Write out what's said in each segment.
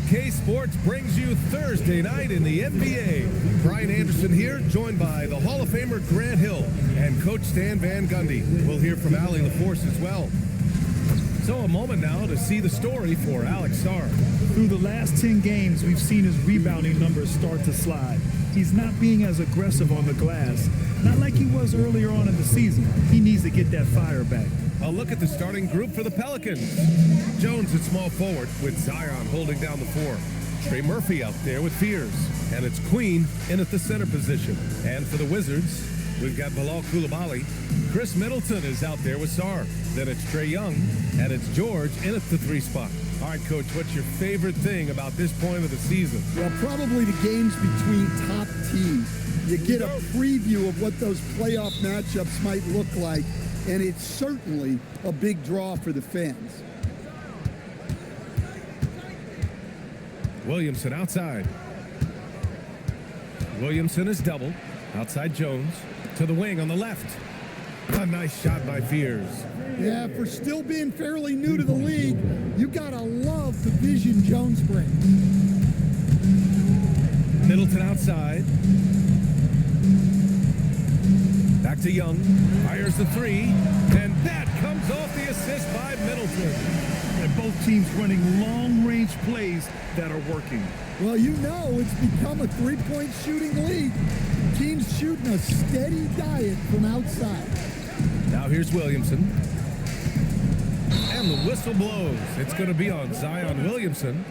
2K Sports brings you Thursday night in the NBA. Brian Anderson here, joined by the Hall of Famer Grant Hill and Coach Stan Van Gundy. We'll hear from Allie LaForce as well. So a moment now to see the story for Alex Sarr. Through the last 10 games, we've seen his rebounding numbers start to slide. He's not being as aggressive on the glass, not like he was earlier on in the season. He needs to get that fire back. A look at the starting group for the Pelicans. Jones at small forward with Zion holding down the four. Trey Murphy out there with Fears. And it's Queen in at the center position. And for the Wizards, we've got Bilal Coulibaly. Chris Middleton is out there with Sarr. Then it's Trae Young, and it's George in at the 3 spot. All right, Coach, what's your favorite thing about this point of the season? Well, probably the games between top teams. You get a preview of what those playoff matchups might look like, and it's certainly a big draw for the fans. Williamson outside. Williamson is doubled. Outside Jones. To the wing on the left. A nice shot by Fears. Yeah, for still being fairly new to the league, you gotta love the vision Jones brings. Middleton outside. Back to Young. Fires the 3. And that comes off the assist by Middleton. And both teams running long-range plays that are working. Well, you know it's become a three-point shooting league. Teams shooting a steady diet from outside. Now here's Williamson. And the whistle blows. It's going to be on Zion Williamson.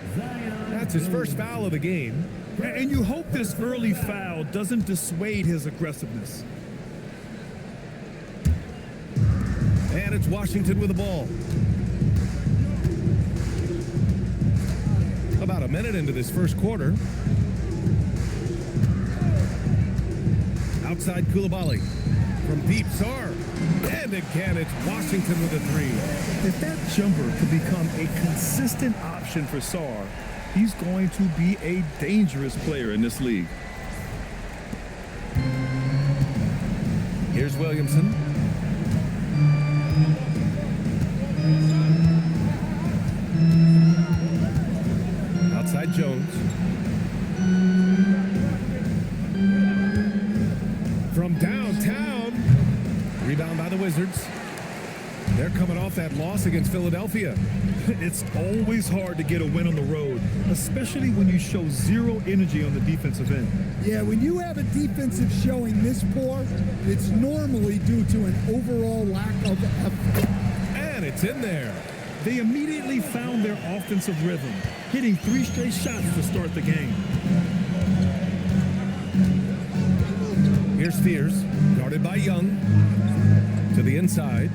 That's his first foul of the game. And you hope this early foul doesn't dissuade his aggressiveness. And it's Washington with the ball. About a minute into this first quarter. Outside Coulibaly. From deep, Sarr. And again, it's Washington with a 3. If that jumper could become a consistent option for Sarr, he's going to be a dangerous player in this league. Here's Williamson. Outside Jones. From downtown. Rebound by the Wizards. They're coming off that loss against Philadelphia. It's always hard to get a win on the road, especially when you show zero energy on the defensive end. Yeah, when you have a defensive showing this poor, it's normally due to an overall lack of effort. And it's in there. They immediately found their offensive rhythm, hitting 3 straight shots to start the game. Here's Fears, guarded by Young. To the inside.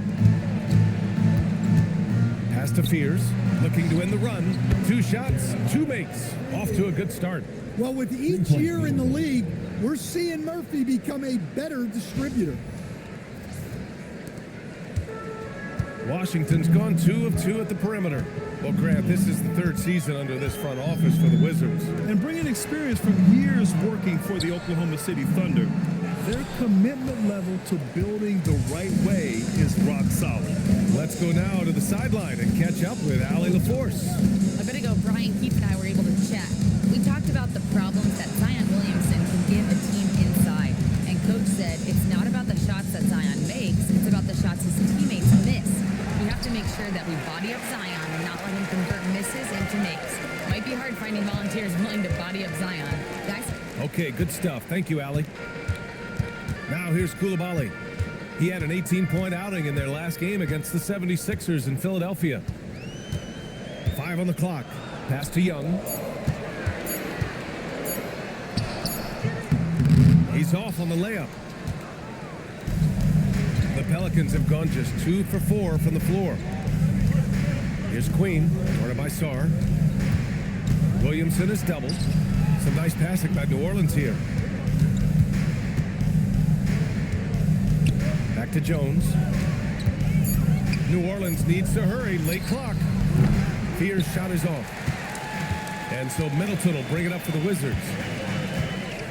Pass to Fears, looking to end the run. 2 shots, 2 makes. Off to a good start. Well, with each year in the league, we're seeing Murphy become a better distributor. Washington's gone 2 of 2 at the perimeter. Well, Grant, this is the 3rd season under this front office for the Wizards. And bringing experience from years working for the Oklahoma City Thunder, their commitment level to building the right way is rock solid. Let's go now to the sideline and catch up with Allie LaForce. A bit ago, Brian Keefe and I were able to chat. We talked about the problems that Zion Williamson can give a team inside. And Coach said it's not about the shots that Zion makes, it's about the shots his teammates miss. We have to make sure that we body up Zion and not let him convert misses into makes. Might be hard finding volunteers willing to body up Zion. Guys? Okay, good stuff. Thank you, Allie. Now here's Coulibaly. He had an 18-point outing in their last game against the 76ers in Philadelphia. 5 on the clock. Pass to Young. He's off on the layup. The Pelicans have gone just 2 for 4 from the floor. Here's Queen, guarded by Sarr. Williamson is doubled. Some nice passing by New Orleans here. Back to Jones. New Orleans needs to hurry. Late clock. Fears shot is off. And so Middleton will bring it up for the Wizards.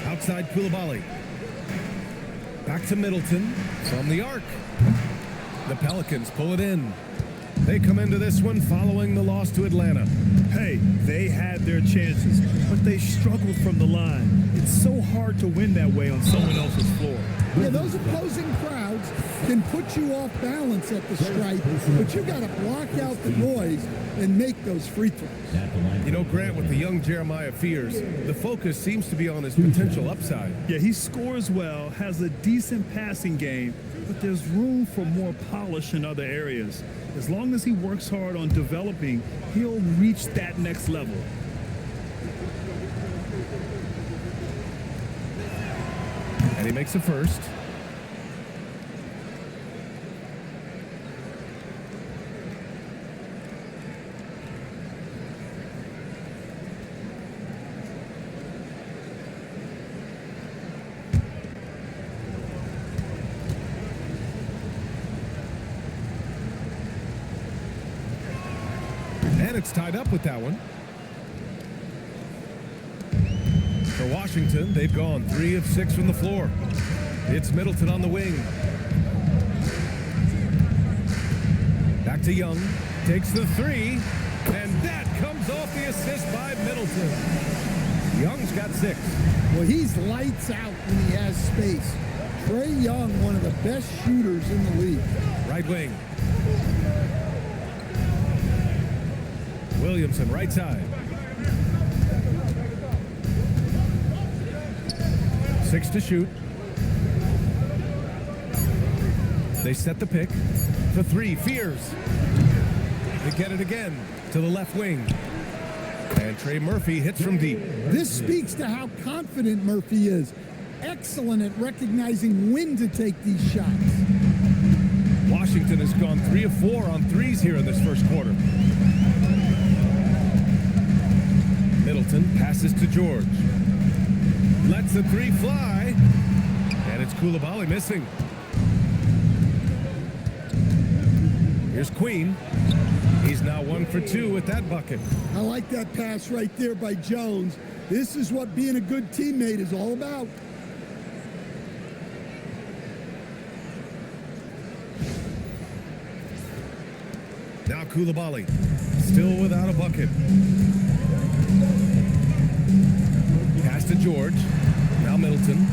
Outside Coulibaly. Back to Middleton from the arc. The Pelicans pull it in. They come into this one following the loss to Atlanta. Hey, they had their chances, but they struggled from the line. It's so hard to win that way on someone else's floor. Yeah, those opposing crowds can put you off balance at the stripe, but you got to block out the noise and make those free throws. You know, Grant, with the young Jeremiah Fears, the focus seems to be on his potential upside. Yeah, he scores well, has a decent passing game, but there's room for more polish in other areas. As long as he works hard on developing, he'll reach that next level. And he makes a first. And it's tied up with that one. For Washington, they've gone 3 of 6 from the floor. It's Middleton on the wing. Back to Young. Takes the 3. And that comes off the assist by Middleton. Young's got 6. Well, he's lights out when he has space. Trae Young, one of the best shooters in the league. Right wing. Williamson, right side. 6 to shoot. They set the pick. For 3, Fears. They get it again to the left wing. And Trey Murphy hits from deep. This speaks to how confident Murphy is. Excellent at recognizing when to take these shots. Washington has gone 3 of 4 on threes here in this first quarter. Middleton passes to George. Lets the 3 fly. And it's Coulibaly missing. Here's Queen. He's now 1 for 2 with that bucket. I like that pass right there by Jones. This is what being a good teammate is all about. Now Coulibaly, still without a bucket. Pass to George. Now Middleton.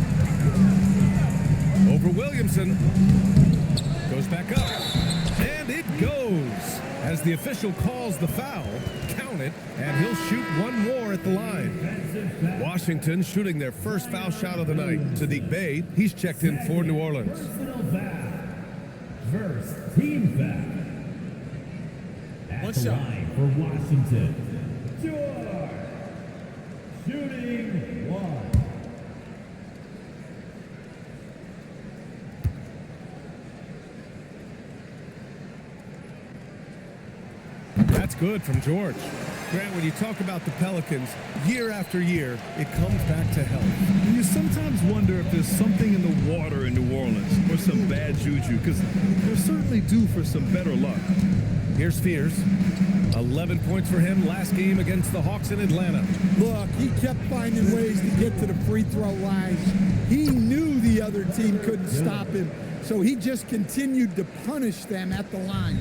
Over Williamson. Goes back up. And it goes. As the official calls the foul, count it, and he'll shoot 1 more at the line. Washington shooting their first foul shot of the night. Sadiq Bey, he's checked in for New Orleans. First team foul. At the line for Washington, George. Shooting 1. That's good from George. Grant, when you talk about the Pelicans, year after year, it comes back to health. And you sometimes wonder if there's something in the water in New Orleans or some bad juju, because they're certainly due for some better luck. Here's Fears. 11 points for him last game against the Hawks in Atlanta. Look, he kept finding ways to get to the free throw line. He knew the other team couldn't stop him, so he just continued to punish them at the line.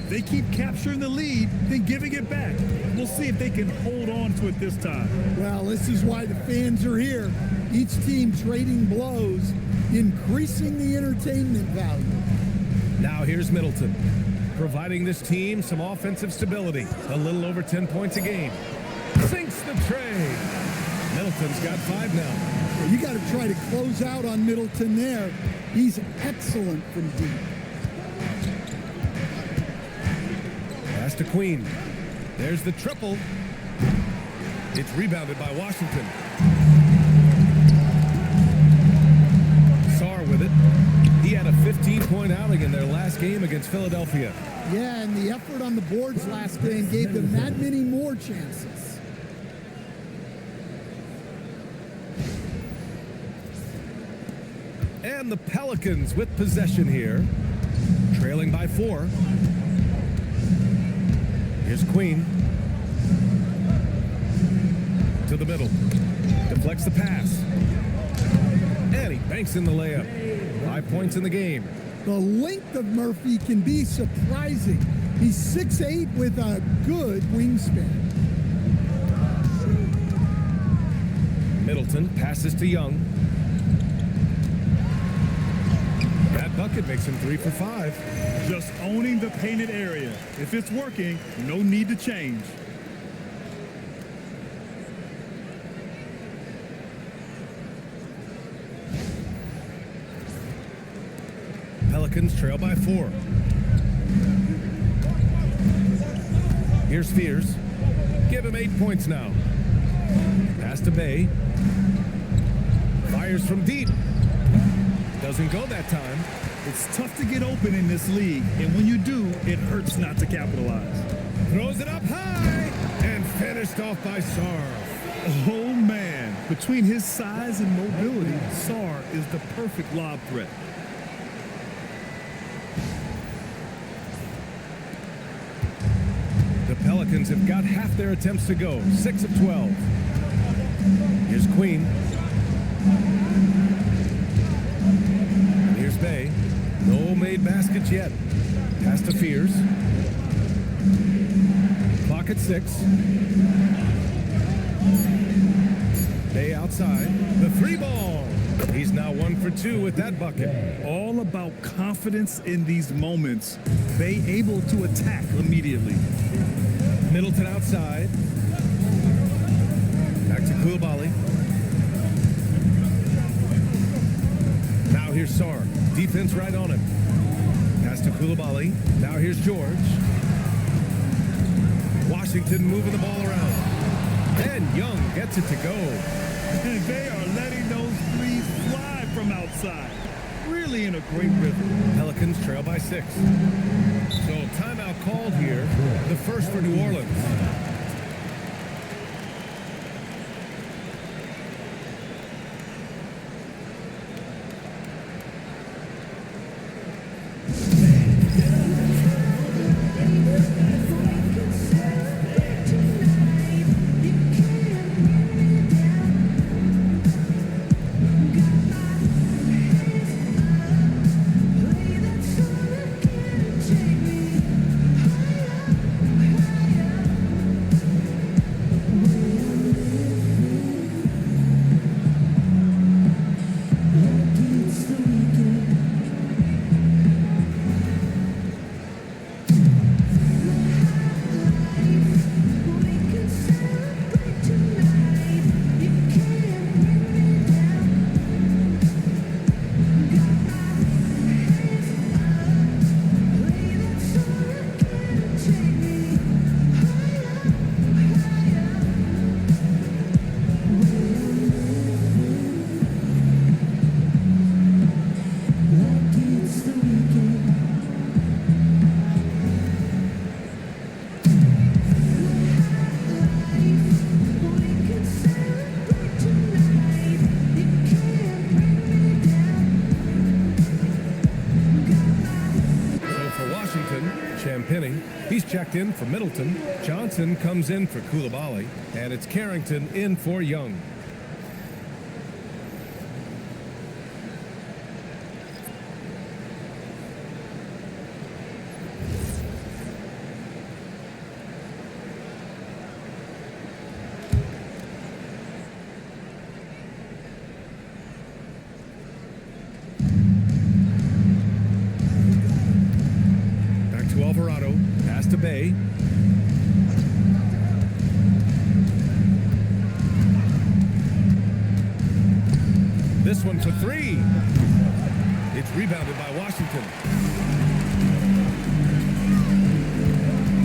They keep capturing the lead, then giving it back. We'll see if they can hold on to it this time. Well, this is why the fans are here. Each team trading blows, increasing the entertainment value. Now here's Middleton, providing this team some offensive stability. A little over 10 points a game. Sinks the tray. Middleton's got 5 now. Well, you got to try to close out on Middleton there. He's excellent from deep. Pass to Queen. There's the triple. It's rebounded by Washington. Sarr with it. He had a 15-point outing in their last game against Philadelphia. Yeah, and the effort on the boards last game gave them that many more chances. And the Pelicans with possession here, trailing by 4. Here's Queen. To the middle. Deflects the pass. And he banks in the layup. 5 points in the game. The length of Murphy can be surprising. He's 6'8" with a good wingspan. Middleton passes to Young. That bucket makes him 3 for 5. Just owning the painted area. If it's working, no need to change. Pelicans trail by 4. Here's Fears. Give him 8 points now. Pass to Bay. Fires from deep. Doesn't go that time. It's tough to get open in this league, and when you do, it hurts not to capitalize. Throws it up high and finished off by Sar. Oh, man. Between his size and mobility, Sar is the perfect lob threat. The Pelicans have got half their attempts to go. 6 of 12. Here's Queen. And here's Bay. No made baskets yet. Pass to Fears. Clock at 6. Bay outside. The 3 ball. He's now 1 for 2 with that bucket. All about confidence in these moments. Bay able to attack immediately. Middleton outside. Back to Koulibaly. Now here's Sar. Defense right on him. Pass to Koulibaly. Now here's George. Washington moving the ball around. And Young gets it to go. And they are letting those threes fly from outside. Really in a great rhythm. Pelicans trail by 6. So timeout called here. The first for New Orleans. He's checked in for Middleton. Johnson comes in for Koulibaly. And it's Carrington in for Young. Alvarado, pass to Bay. This one for 3. It's rebounded by Washington.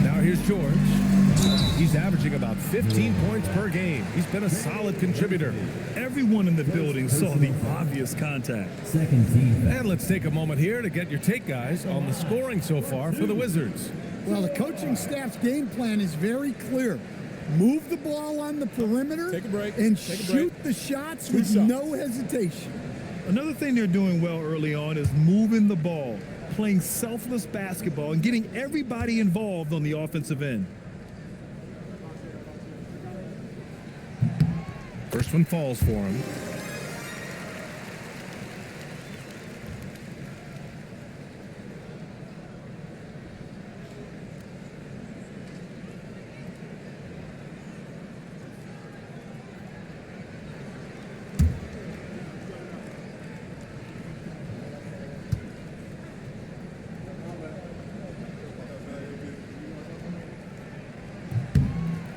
Now here's George. He's averaging about 15 points per game. He's been a solid contributor. Everyone in the building saw the obvious contact. Second team. And let's take a moment here to get your take, guys, on the scoring so far for the Wizards. Well, the coaching staff's game plan is very clear. Move the ball on the perimeter and shoot the shots with no hesitation. Another thing they're doing well early on is moving the ball, playing selfless basketball, and getting everybody involved on the offensive end. First one falls for him.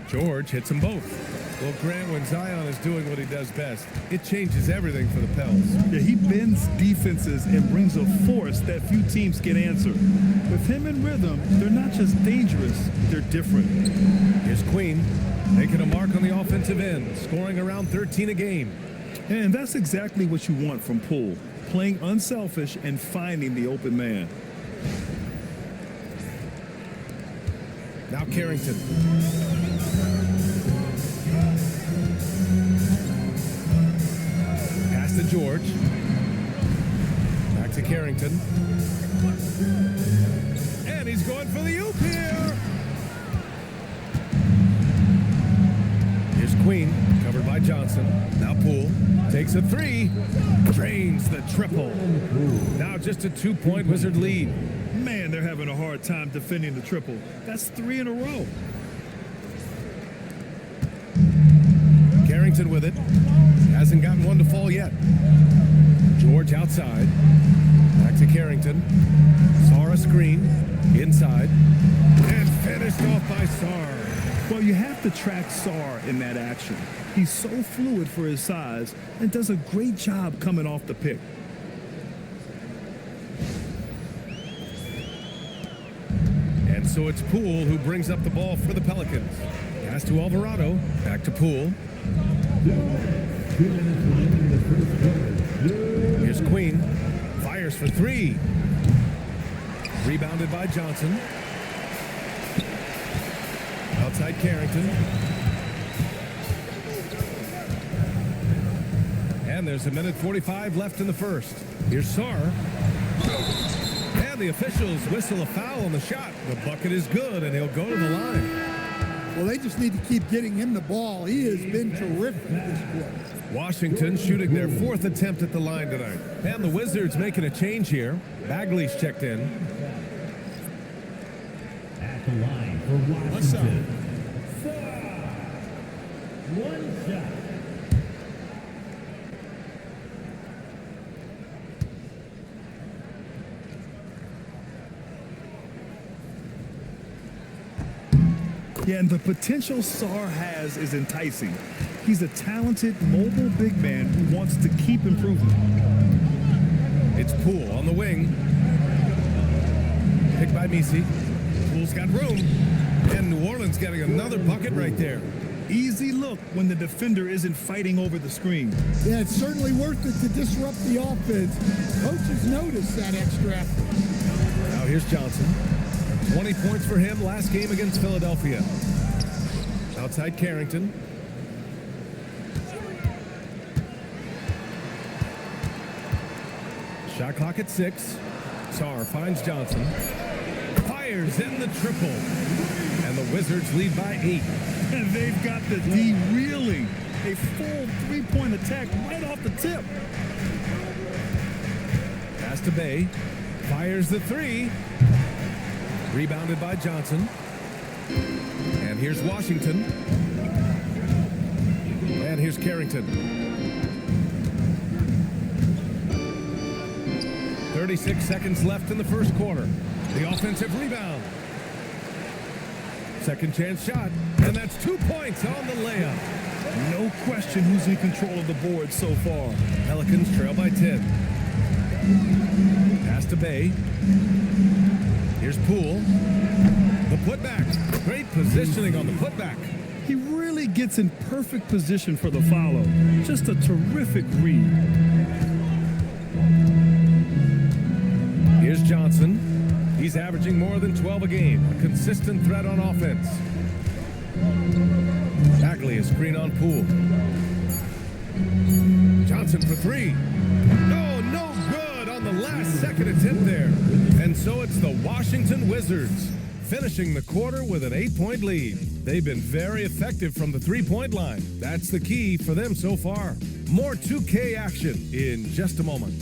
George hits them both. Well, Grant, when Zion is doing what he does best, it changes everything for the Pels. Yeah, he bends defenses and brings a force that few teams can answer. With him in rhythm, they're not just dangerous, they're different. Here's Queen, making a mark on the offensive end, scoring around 13 a game. And that's exactly what you want from Poole, playing unselfish and finding the open man. Now Carrington. Pass to George. Back to Carrington. And he's going for the oop here. Here's Queen, covered by Johnson. Now Poole takes a three. Drains the triple. Now just a 2-point Wizard lead. Man, they're having a hard time defending the triple. That's 3 in a row. Carrington with it. Hasn't gotten one to fall yet. George outside. Back to Carrington. Sarr a screen. Inside. And finished off by Sarr. Well, you have to track Sarr in that action. He's so fluid for his size and does a great job coming off the pick. And so it's Poole who brings up the ball for the Pelicans. Pass to Alvarado. Back to Poole. Here's Queen. Fires for three. Rebounded by Johnson. Outside Carrington. And there's a minute 45 left in the first. Here's Sarr. And the officials whistle a foul on the shot. The bucket is good, and he'll go to the line. Well, they just need to keep getting him the ball. He has been terrific this quarter. Washington shooting their fourth attempt at the line tonight. And the Wizards making a change here. Bagley's checked in. At the line for Washington. One shot. Yeah, and the potential Sarr has is enticing. He's a talented, mobile big man who wants to keep improving. It's Poole on the wing. Picked by Misi. Poole's got room. And New Orleans getting another bucket right there. Easy look when the defender isn't fighting over the screen. Yeah, it's certainly worth it to disrupt the offense. Coaches notice that extra effort. Now here's Johnson. 20 points for him last game against Philadelphia. Outside Carrington. Shot clock at 6. Sarr finds Johnson. Fires in the triple. And the Wizards lead by 8. And they've got the D reeling. A full three-point attack right off the tip. Pass to Bay. Fires the three. Rebounded by Johnson. And here's Washington. And here's Carrington. 36 seconds left in the first quarter. The offensive rebound. Second chance shot. And that's 2 points on the layup. No question who's in control of the board so far. Pelicans trail by 10. Pass to Bay. Here's Poole. The putback. Great positioning on the putback. He really gets in perfect position for the follow. Just a terrific read. Here's Johnson. He's averaging more than 12 a game. A consistent threat on offense. Bagley a screen on Poole. Johnson for three. No good on the last second attempt there. And so it's the Washington Wizards finishing the quarter with an 8-point lead. They've been very effective from the three-point line. That's the key for them so far. More 2K action in just a moment.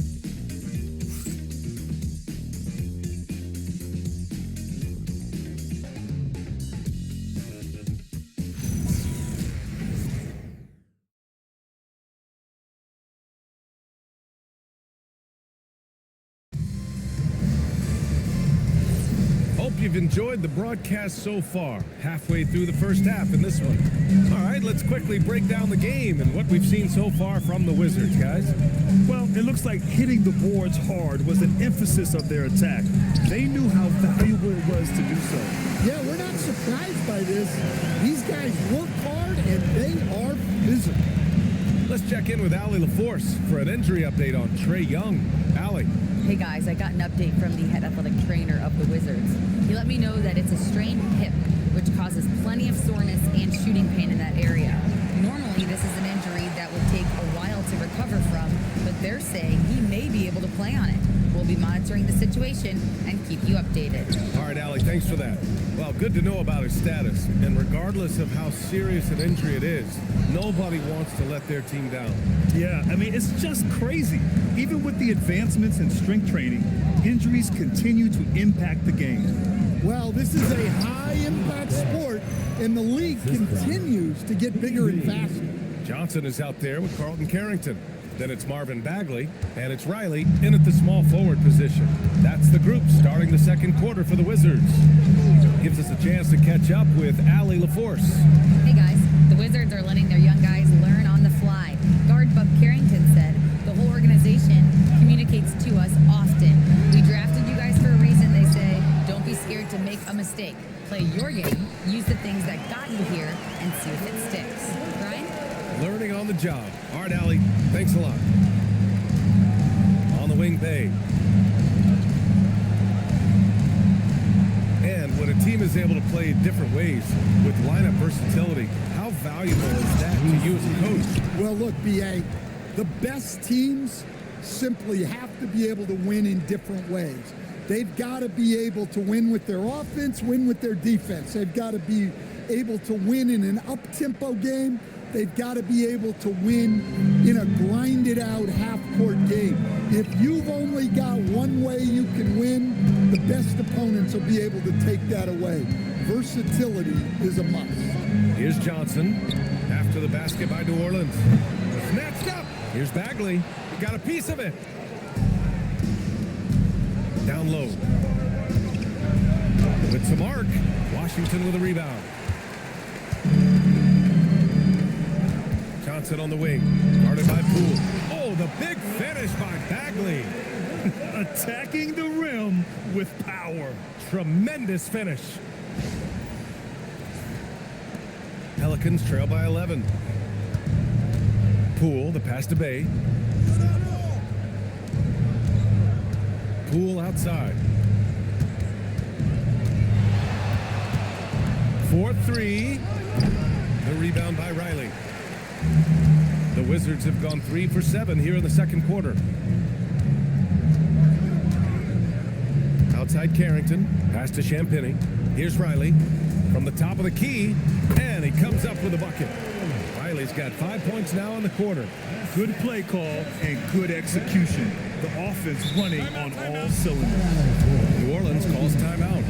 you've enjoyed the broadcast so far. Halfway through the first half in this one. All right, let's quickly break down the game and what we've seen so far from the Wizards, guys. Well, it looks like hitting the boards hard was an emphasis of their attack. They knew how valuable it was to do so. Yeah, we're not surprised by this. These guys work hard and they are physical. Let's check in with Allie LaForce for an injury update on Trae Young. Allie. Hey guys, I got an update from the head athletic trainer of the Wizards. He let me know that it's a strained hip, which causes plenty of soreness and shooting pain in that area. Normally, this is an injury that would take a while to recover from, but they're saying he may be able to play on it. We'll be monitoring the situation and keep you updated. All right, Allie, thanks for that. Well, good to know about his status. And regardless of how serious an injury it is, nobody wants to let their team down. Yeah, I mean, it's just crazy. Even with the advancements in strength training, injuries continue to impact the game. Well, this is a high-impact sport, and the league continues to get bigger and faster. Johnson is out there with Carlton Carrington. Then it's Marvin Bagley, and it's Riley in at the small forward position. That's the group starting the second quarter for the Wizards. Gives us a chance to catch up with Allie LaForce. Hey guys, the Wizards are letting their young guys learn on the fly. Guard Bub Carrington said the whole organization communicates to us often. We drafted you guys for a reason, they say. Don't be scared to make a mistake. Play your game, use the things that got you here, and see if it sticks. Brian? Learning on the job. All right, Allie, thanks a lot. On the wing, Bay. And when a team is able to play different ways with lineup versatility, how valuable is that to you as a coach? Well, look, B.A., the best teams simply have to be able to win in different ways. They've got to be able to win with their offense, win with their defense. They've got to be able to win in an up-tempo game. They've got to be able to win in a grinded-out half-court game. If you've only got one way you can win, the best opponents will be able to take that away. Versatility is a must. Here's Johnson after the basket by New Orleans. Snatched up. Here's Bagley. He got a piece of it. Down low. With some arc. Washington with a rebound. Johnson on the wing. Guarded by Poole. Oh, the big finish by Bagley. Attacking the rim with power. Tremendous finish. Pelicans trail by 11. Poole, the pass to Bay. Poole outside. 4-3. The rebound by Riley. The Wizards have gone 3 for 7 here in the second quarter. Outside Carrington, pass to Champagny. Here's Riley from the top of the key, and he comes up with a bucket. Riley's got 5 points now in the quarter. Good play call and good execution. The offense running on all cylinders. New Orleans calls timeout.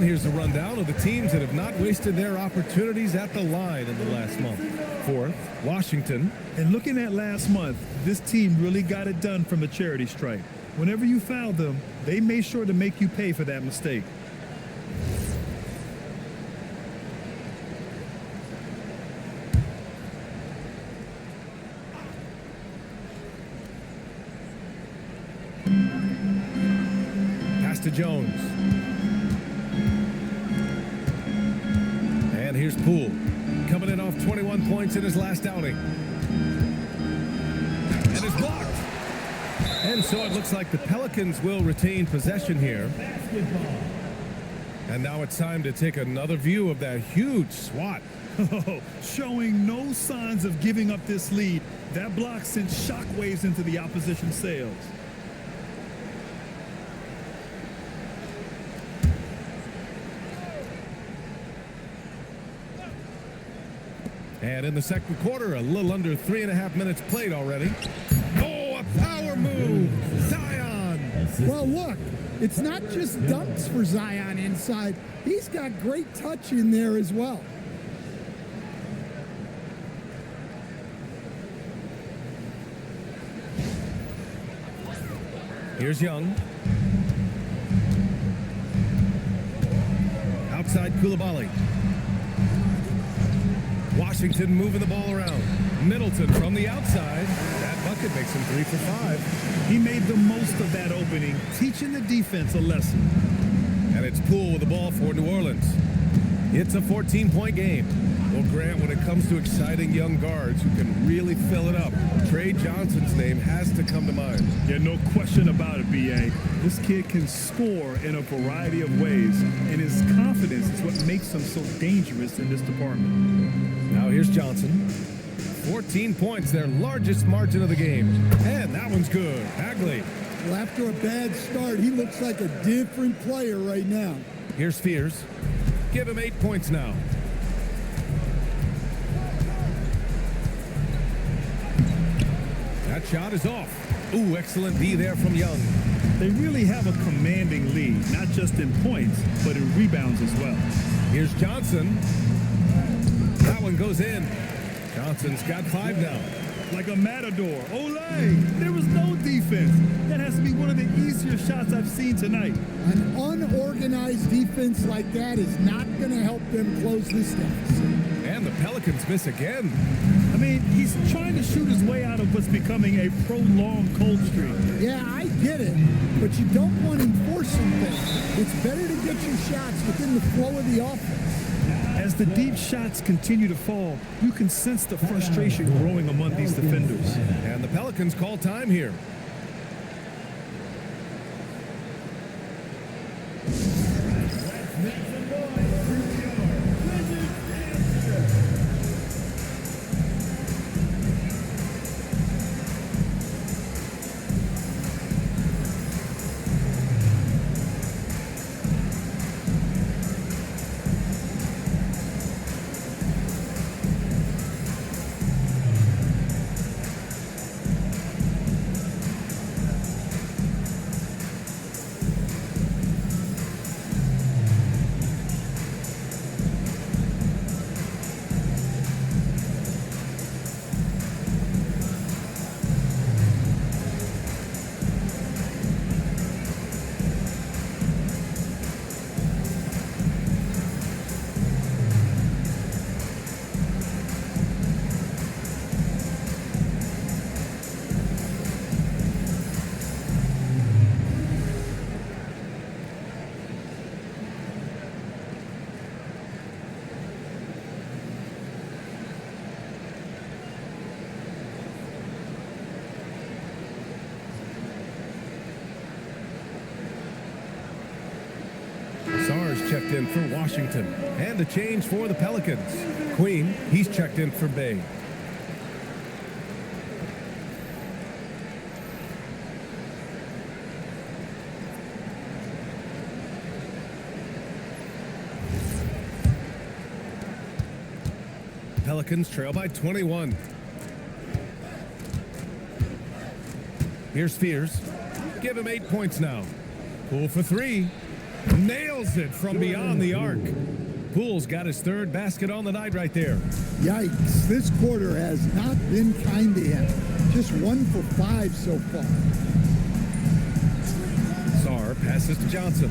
here's a rundown of the teams that have not wasted their opportunities at the line in the last month. Fourth, Washington. And looking at last month, this team really got it done from a charity stripe. Whenever you fouled them, they made sure to make you pay for that mistake. Pass to Jones. And here's Poole, coming in off 21 points in his last outing. And it's blocked. And so it looks like the Pelicans will retain possession here. And now it's time to take another view of that huge swat. Showing no signs of giving up this lead. That block sent shockwaves into the opposition sails. And in the second quarter, a little under 3.5 minutes played already. Oh, a power move! Zion! Well, look, it's not just dunks for Zion inside. He's got great touch in there as well. Here's Young. Outside Koulibaly. Washington moving the ball around. Middleton from the outside. That bucket makes him 3 for 5. He made the most of that opening, teaching the defense a lesson. And it's Poole with the ball for New Orleans. It's a 14-point game. Well, Grant, when it comes to exciting young guards who can really fill it up, Trey Johnson's name has to come to mind. Yeah, no question about it, B.A. This kid can score in a variety of ways, and his confidence is what makes him so dangerous in this department. Now here's Johnson. 14 points, their largest margin of the game. And that one's good. Bagley. Well, after a bad start, he looks like a different player right now. Here's Fears. Give him 8 points now. That shot is off. Ooh, excellent D there from Young. They really have a commanding lead, not just in points, but in rebounds as well. Here's Johnson. That one goes in. Johnson's got 5 now. Like a matador. Olay! There was no defense. That has to be one of the easier shots I've seen tonight. An unorganized defense like that is not going to help them close this deficit. And the Pelicans miss again. I mean, he's trying to shoot his way out of what's becoming a prolonged cold streak. Yeah, I get it, but you don't want him forcing things. It's better to get your shots within the flow of the offense. As the deep shots continue to fall, you can sense the frustration growing among these defenders. And the Pelicans call time here. Checked in for Washington. And a change for the Pelicans. Queen, he's checked in for Bay. Pelicans trail by 21. Here's Fears. Give him 8 points now. Poole for 3. Nails it from beyond the arc. Poole's got his third basket on the night right there. Yikes, this quarter has not been kind to him. Just 1 for 5 so far. Sarr passes to Johnson.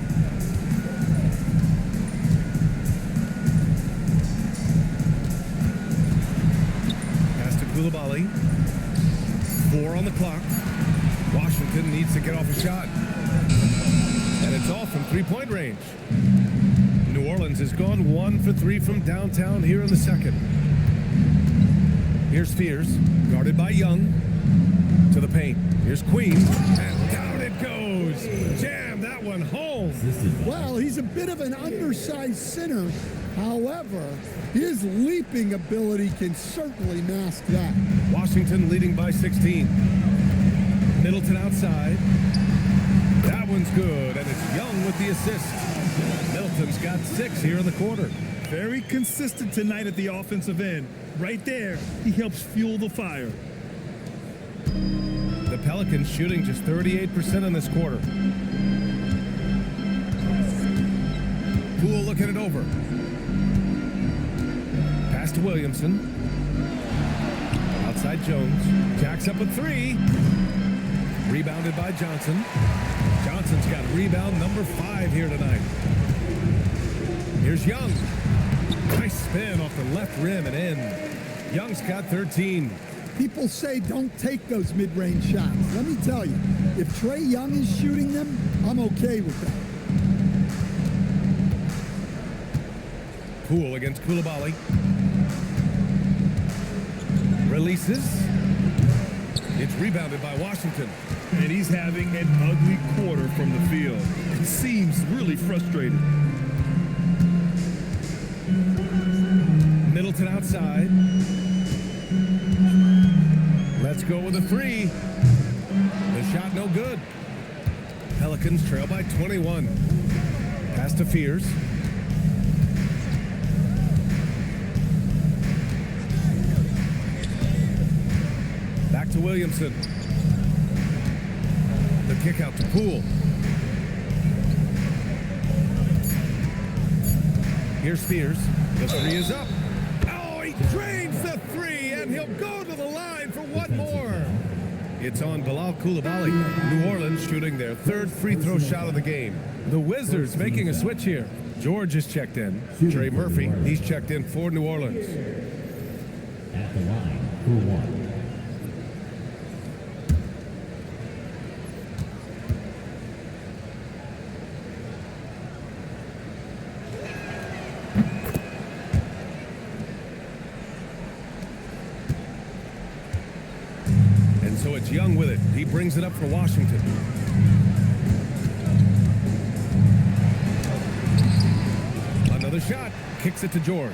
Pass to Koulibaly. 4 on the clock. Washington needs to get off a shot. And it's off from three-point range. New Orleans has gone 1 for 3 from downtown here in the second. Here's Fears, guarded by Young. To the paint. Here's Queen. And down it goes. Jam that one home. Well, he's a bit of an undersized center. However, his leaping ability can certainly mask that. Washington leading by 16. Middleton outside. That one's good, and it's Young with the assist. Middleton's got 6 here in the quarter. Very consistent tonight at the offensive end. Right there, he helps fuel the fire. The Pelicans shooting just 38% in this quarter. Poole looking it over. Pass to Williamson. Outside Jones. Jacks up a 3. Rebounded by Johnson. Johnson's got rebound number 5 here tonight. Here's Young. Nice spin off the left rim and in. Young's got 13. People say don't take those mid-range shots. Let me tell you, if Trae Young is shooting them, I'm okay with that. Poole against Koulibaly. Releases. It's rebounded by Washington. And he's having an ugly quarter from the field. It seems really frustrated. Middleton outside. Let's go with a 3. The shot no good. Pelicans trail by 21. Pass to Fears. Back to Williamson. The kick out to Poole. Here's Fears. The 3 is up. Oh, he drains the 3, and he'll go to the line for one more. It's on Bilal Koulibaly. New Orleans shooting their 3rd free throw shot of the game. The Wizards making a switch here. George is checked in. Trey Murphy, he's checked in for New Orleans. At the line for 1. So it's Young with it. He brings it up for Washington. Another shot. Kicks it to George.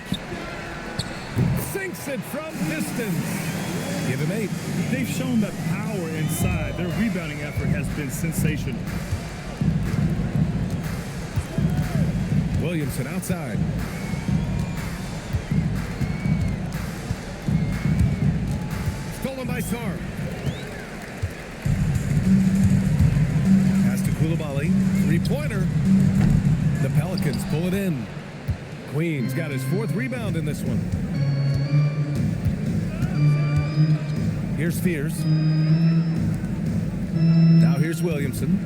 Sinks it from distance. Give him 8. They've shown that power inside. Their rebounding effort has been sensational. Williamson outside. Stolen by Sarr. Koulibaly, 3-pointer. The Pelicans pull it in. Queen's got his 4th rebound in this one. Here's Fears. Now here's Williamson.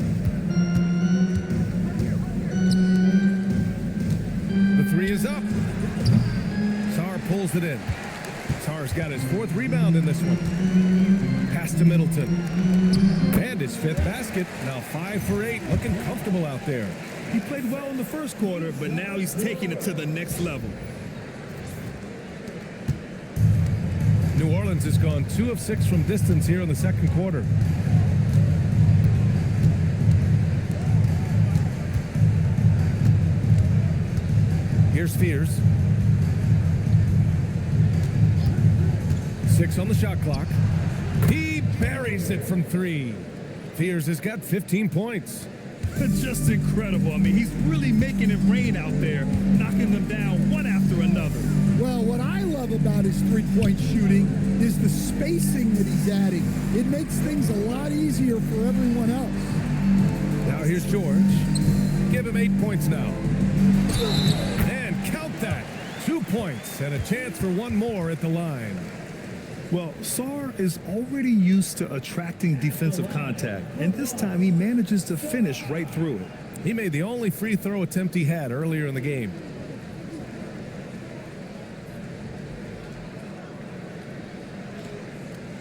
The 3 is up. Sarr pulls it in. Sarr's got his 4th rebound in this one. Pass to Middleton. And his 5th basket. Now 5 for 8. Looking comfortable out there. He played well in the first quarter, but now he's taking it to the next level. New Orleans has gone 2 of 6 from distance here in the second quarter. Here's Fears. 6 on the shot clock. He buries it from 3. Fears has got 15 points. Just incredible. I mean, he's really making it rain out there, knocking them down one after another. Well, what I love about his three-point shooting is the spacing that he's adding. It makes things a lot easier for everyone else. Now here's George. Give give him 8 points now. And count that. 2 points and a chance for one more at the line. Well, Sarr is already used to attracting defensive contact, and this time he manages to finish right through it. He made the only free throw attempt he had earlier in the game.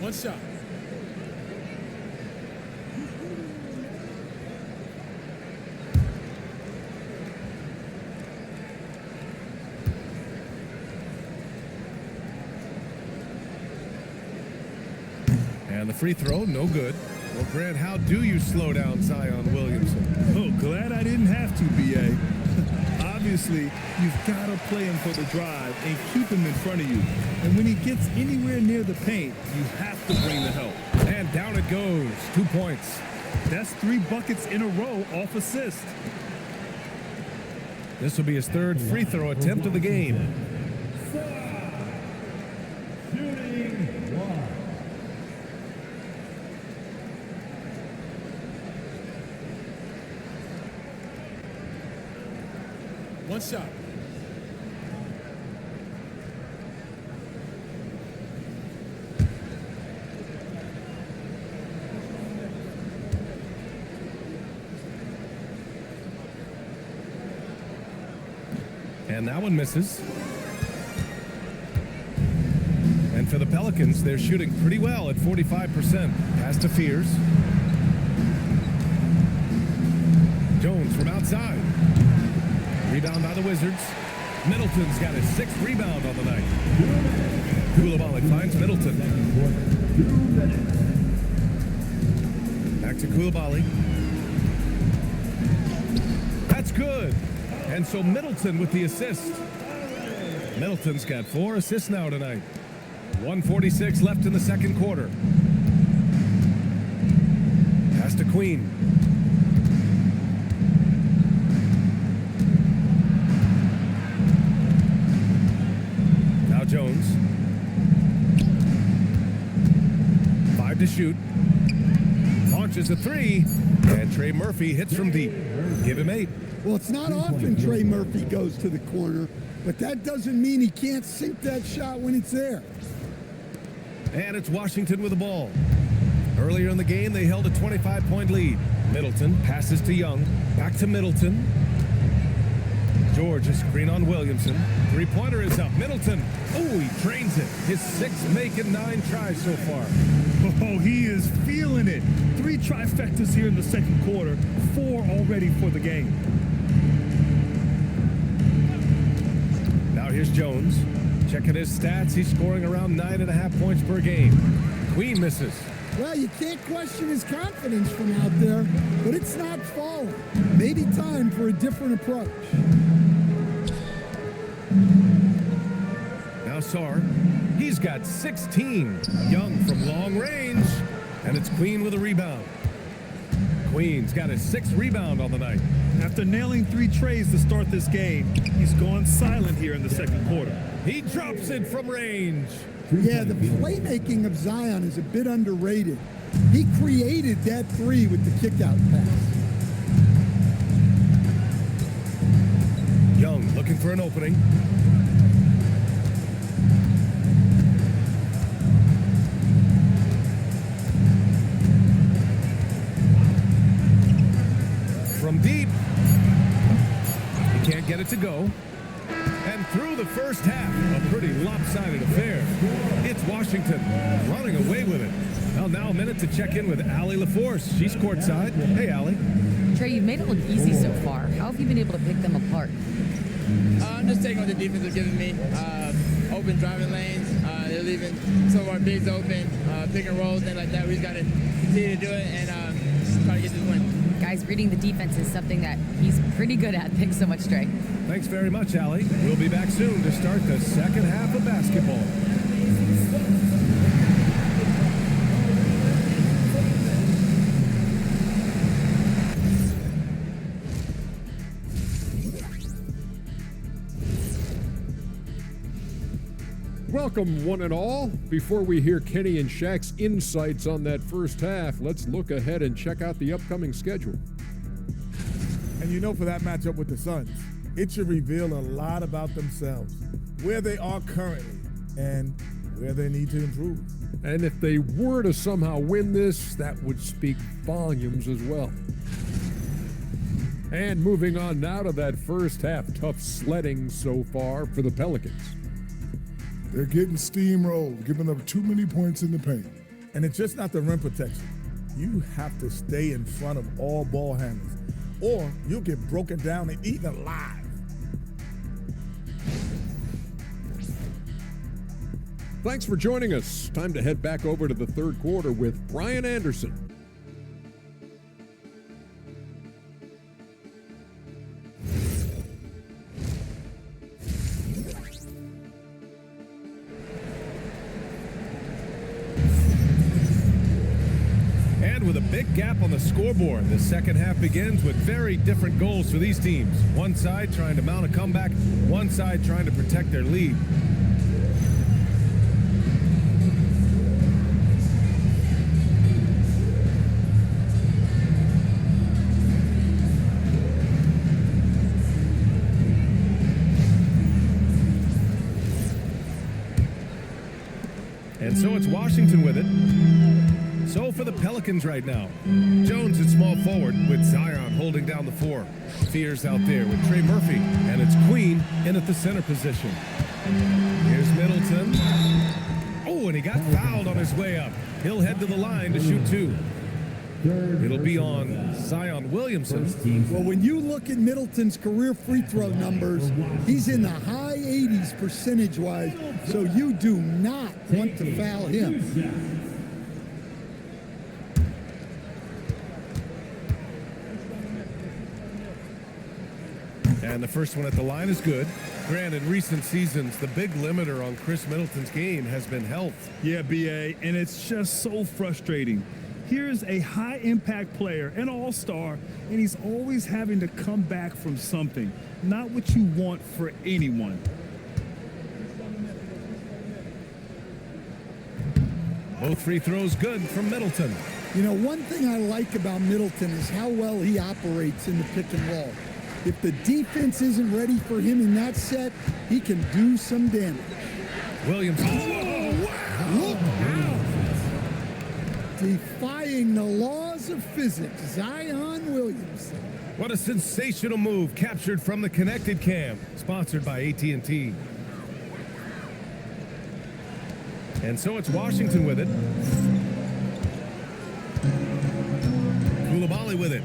One shot. And the free throw, no good. Well, Grant, how do you slow down Zion Williamson? Oh, glad I didn't have to, B.A. Obviously, you've got to play him for the drive and keep him in front of you. And when he gets anywhere near the paint, you have to bring the help. And down it goes. 2 points. That's 3 buckets in a row off assist. This will be his 3rd free throw attempt of the game. One shot. And that one misses. And for the Pelicans, they're shooting pretty well at 45%. Pass to Fears. Jones from outside. Rebound by the Wizards. Middleton's got his 6th rebound on the night. Koulibaly finds Middleton. Back to Koulibaly. That's good. And so Middleton with the assist. Middleton's got 4 assists now tonight. 1:46 left in the second quarter. Pass to Queen. Now Jones. 5 to shoot. Launches a 3. And Trey Murphy hits from deep. Give him 8. Well, it's not often Trey Murphy goes to the corner, but that doesn't mean he can't sink that shot when it's there. And it's Washington with the ball. Earlier in the game, they held a 25-point lead. Middleton passes to Young. Back to Middleton. George, a screen on Williamson. Three-pointer is up. Middleton. Oh, he drains it. His 6th make and 9 tries so far. Oh, he is feeling it. 3 trifectas here in the second quarter. 4 already for the game. Now here's Jones. Checking his stats. He's scoring around 9.5 points per game. Queen misses. Well, you can't question his confidence from out there, but it's not falling. Maybe time for a different approach. Now Sarr. He's got 16. Young from long range. And it's Queen with a rebound. Queen's got his 6th rebound on the night. After nailing 3 trays to start this game, he's gone silent here in the second quarter. He drops it from range. Yeah, the playmaking of Zion is a bit underrated. He created that 3 with the kickout pass. Young looking for an opening. From deep. He can't get it to go. And through the first half, a pretty lopsided affair. It's Washington running away with it. Well, now a minute to check in with Allie LaForce. She's courtside. Hey, Allie. Trey, you've made it look easy so far. How have you been able to pick them apart? I'm just taking what the defense is giving me. Open driving lanes. They're leaving some of our bigs open. Pick and rolls, things like that. We just got to continue to do it and try to get this win. Guys, reading the defense is something that he's pretty good at. Thanks so much, Trey. Thanks very much, Allie. We'll be back soon to start the second half of basketball. Welcome, one and all. Before we hear Kenny and Shaq's insights on that first half, let's look ahead and check out the upcoming schedule. And you know, for that matchup with the Suns, it should reveal a lot about themselves, where they are currently, and where they need to improve. And if they were to somehow win this, that would speak volumes as well. And moving on now to that first half, tough sledding so far for the Pelicans. They're getting steamrolled, giving up too many points in the paint. And it's just not the rim protection. You have to stay in front of all ball handlers, or you'll get broken down and eaten alive. Thanks for joining us. Time to head back over to the third quarter with Brian Anderson. And with a big gap on the scoreboard, the second half begins with very different goals for these teams. One side trying to mount a comeback, one side trying to protect their lead. And so it's Washington with it. So for the Pelicans right now, Jones at small forward with Zion holding down the four. Fears out there with Trey Murphy, and it's Queen in at the center position. Here's Middleton. Oh, and he got fouled on his way up. He'll head to the line to shoot two. It'll be on Zion Williamson. Well, when you look at Middleton's career free throw numbers, he's in the high 80s percentage-wise, so you do not want to foul him. And the first one at the line is good. Granted, in recent seasons, the big limiter on Chris Middleton's game has been health. Yeah, BA, and it's just so frustrating. Here's a high-impact player, an all-star, and he's always having to come back from something. Not what you want for anyone. Both free throws good from Middleton. You know, one thing I like about Middleton is how well he operates in the pick and roll. If the defense isn't ready for him in that set, he can do some damage. Williams. Oh, wow. Look out. Defying the laws of physics, Zion Williamson. What a sensational move captured from the Connected Cam, sponsored by AT&T. And so it's Washington with it. Coulibaly with it.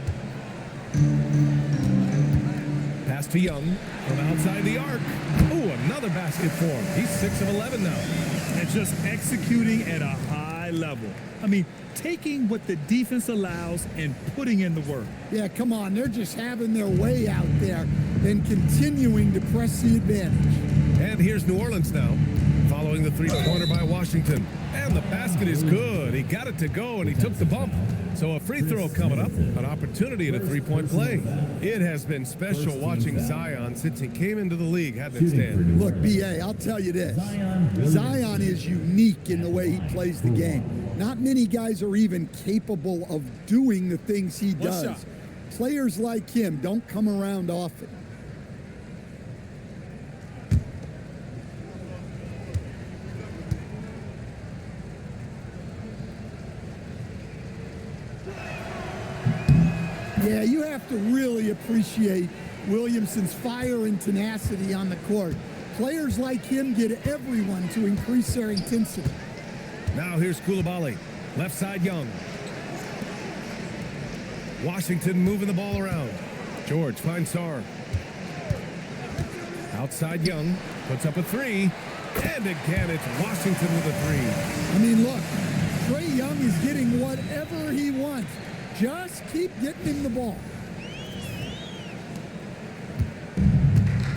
Pass to Young from outside the arc. Oh, another basket for him. He's 6 of 11 now. And just executing at a high level. I mean, taking what the defense allows and putting in the work. Yeah, come on. They're just having their way out there and continuing to press the advantage. And here's New Orleans now, following the three-pointer by Washington. And the basket is good. He got it to go, and he took the bump. So a free throw coming up, an opportunity at a three-point play. It has been special watching Zion since he came into the league, hasn't it, Stan? Look, B.A., I'll tell you this. Zion is unique in the way he plays the game. Not many guys are even capable of doing the things he does. Players like him don't come around often. Yeah, you have to really appreciate Williamson's fire and tenacity on the court. Players like him get everyone to increase their intensity. Now here's Coulibaly. Left side Young. Washington moving the ball around. George finds Sarr. Outside Young. Puts up a three. And again, it's Washington with a three. I mean, look, Trae Young is getting whatever he wants. Just keep getting him the ball.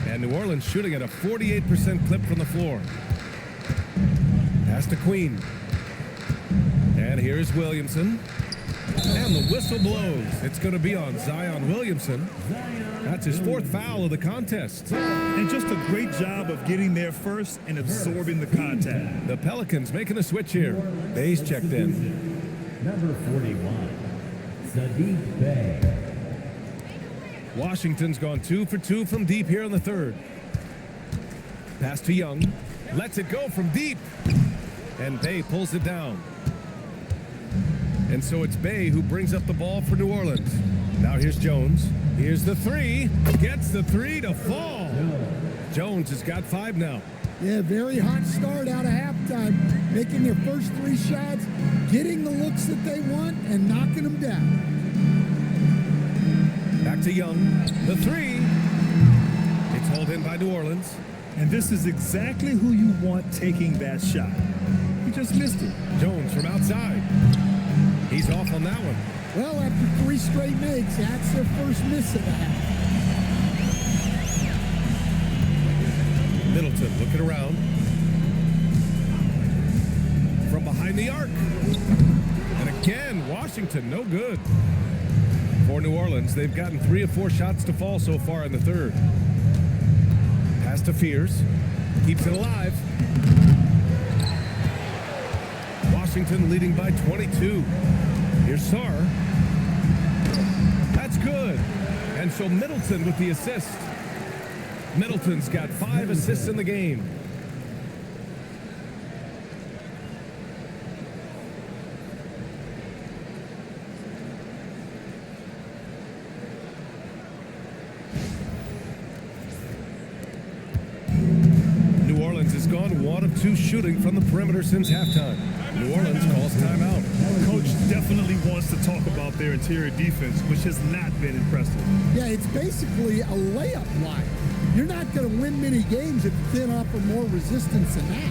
And New Orleans shooting at a 48% clip from the floor. Pass to Queen. And here's Williamson. And the whistle blows. It's going to be on Zion Williamson. That's his fourth foul of the contest. And just a great job of getting there first and absorbing the contact. The Pelicans making a switch here. Bayes checked in. Number 41, Sadiq Bey. Washington's gone 2 for 2 from deep here in the third. Pass to Young. Lets it go from deep. And Bay pulls it down. And so it's Bay who brings up the ball for New Orleans. Now here's Jones. Here's the three. Gets the three to fall. Jones has got 5 now. Yeah, very hot start out of halftime. Making their first 3 shots, getting the looks that they want, and knocking them down. Back to Young. The three. It's hauled in by New Orleans. And this is exactly who you want taking that shot. He just missed it. Jones from outside. He's off on that one. Well, after 3 straight makes, that's their first miss of the half. Middleton looking around. From behind the arc. And again, Washington, no good. For New Orleans, they've gotten 3 of 4 shots to fall so far in the third. Pass to Fears. Keeps it alive. Washington leading by 22. Here's Sarr. That's good. And so Middleton with the assist. Middleton's got 5 assists in the game. New Orleans has gone 1 of 2 shooting from the perimeter since halftime. New Orleans calls timeout. Coach definitely wants to talk about their interior defense, which has not been impressive. Yeah, it's basically a layup line. You're not going to win many games if you can't offer more resistance than that.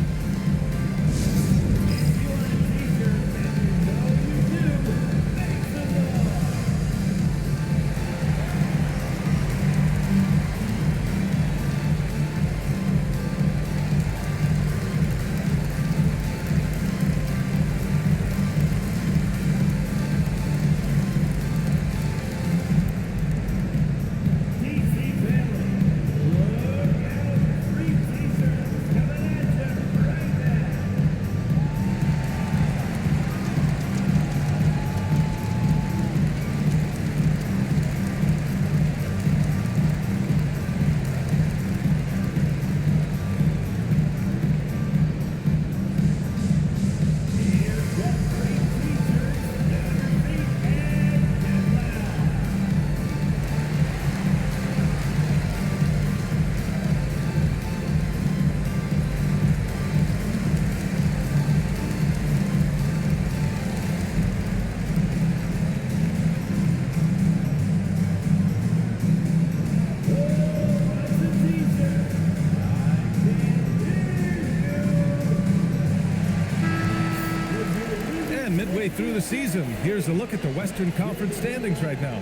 Through the season, here's a look at the Western Conference standings right now.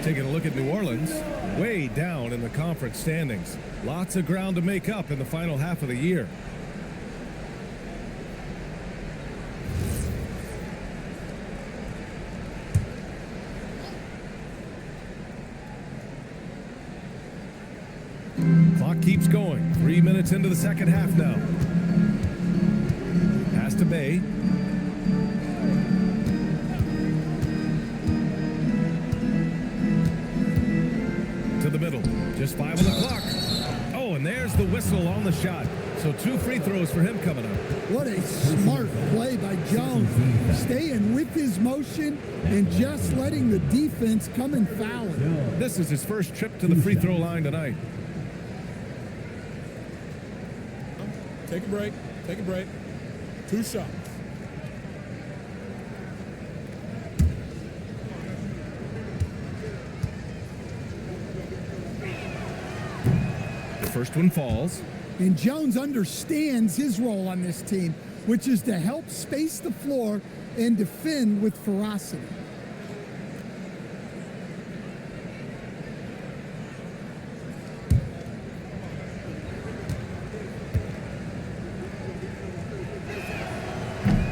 Taking a look at New Orleans, way down in the conference standings. Lots of ground to make up in the final half of the year. Clock keeps going. 3 minutes into the second half now. Pass to Bay. The middle, just 5 on the clock. Oh, and there's the whistle on the shot. So 2 free throws for him coming up. What a smart play by Jones. Staying with his motion and just letting the defense come and foul him. This is his first trip to the free throw line tonight. Take a break. Take a break. 2 shots. First one falls. And Jones understands his role on this team, which is to help space the floor and defend with ferocity.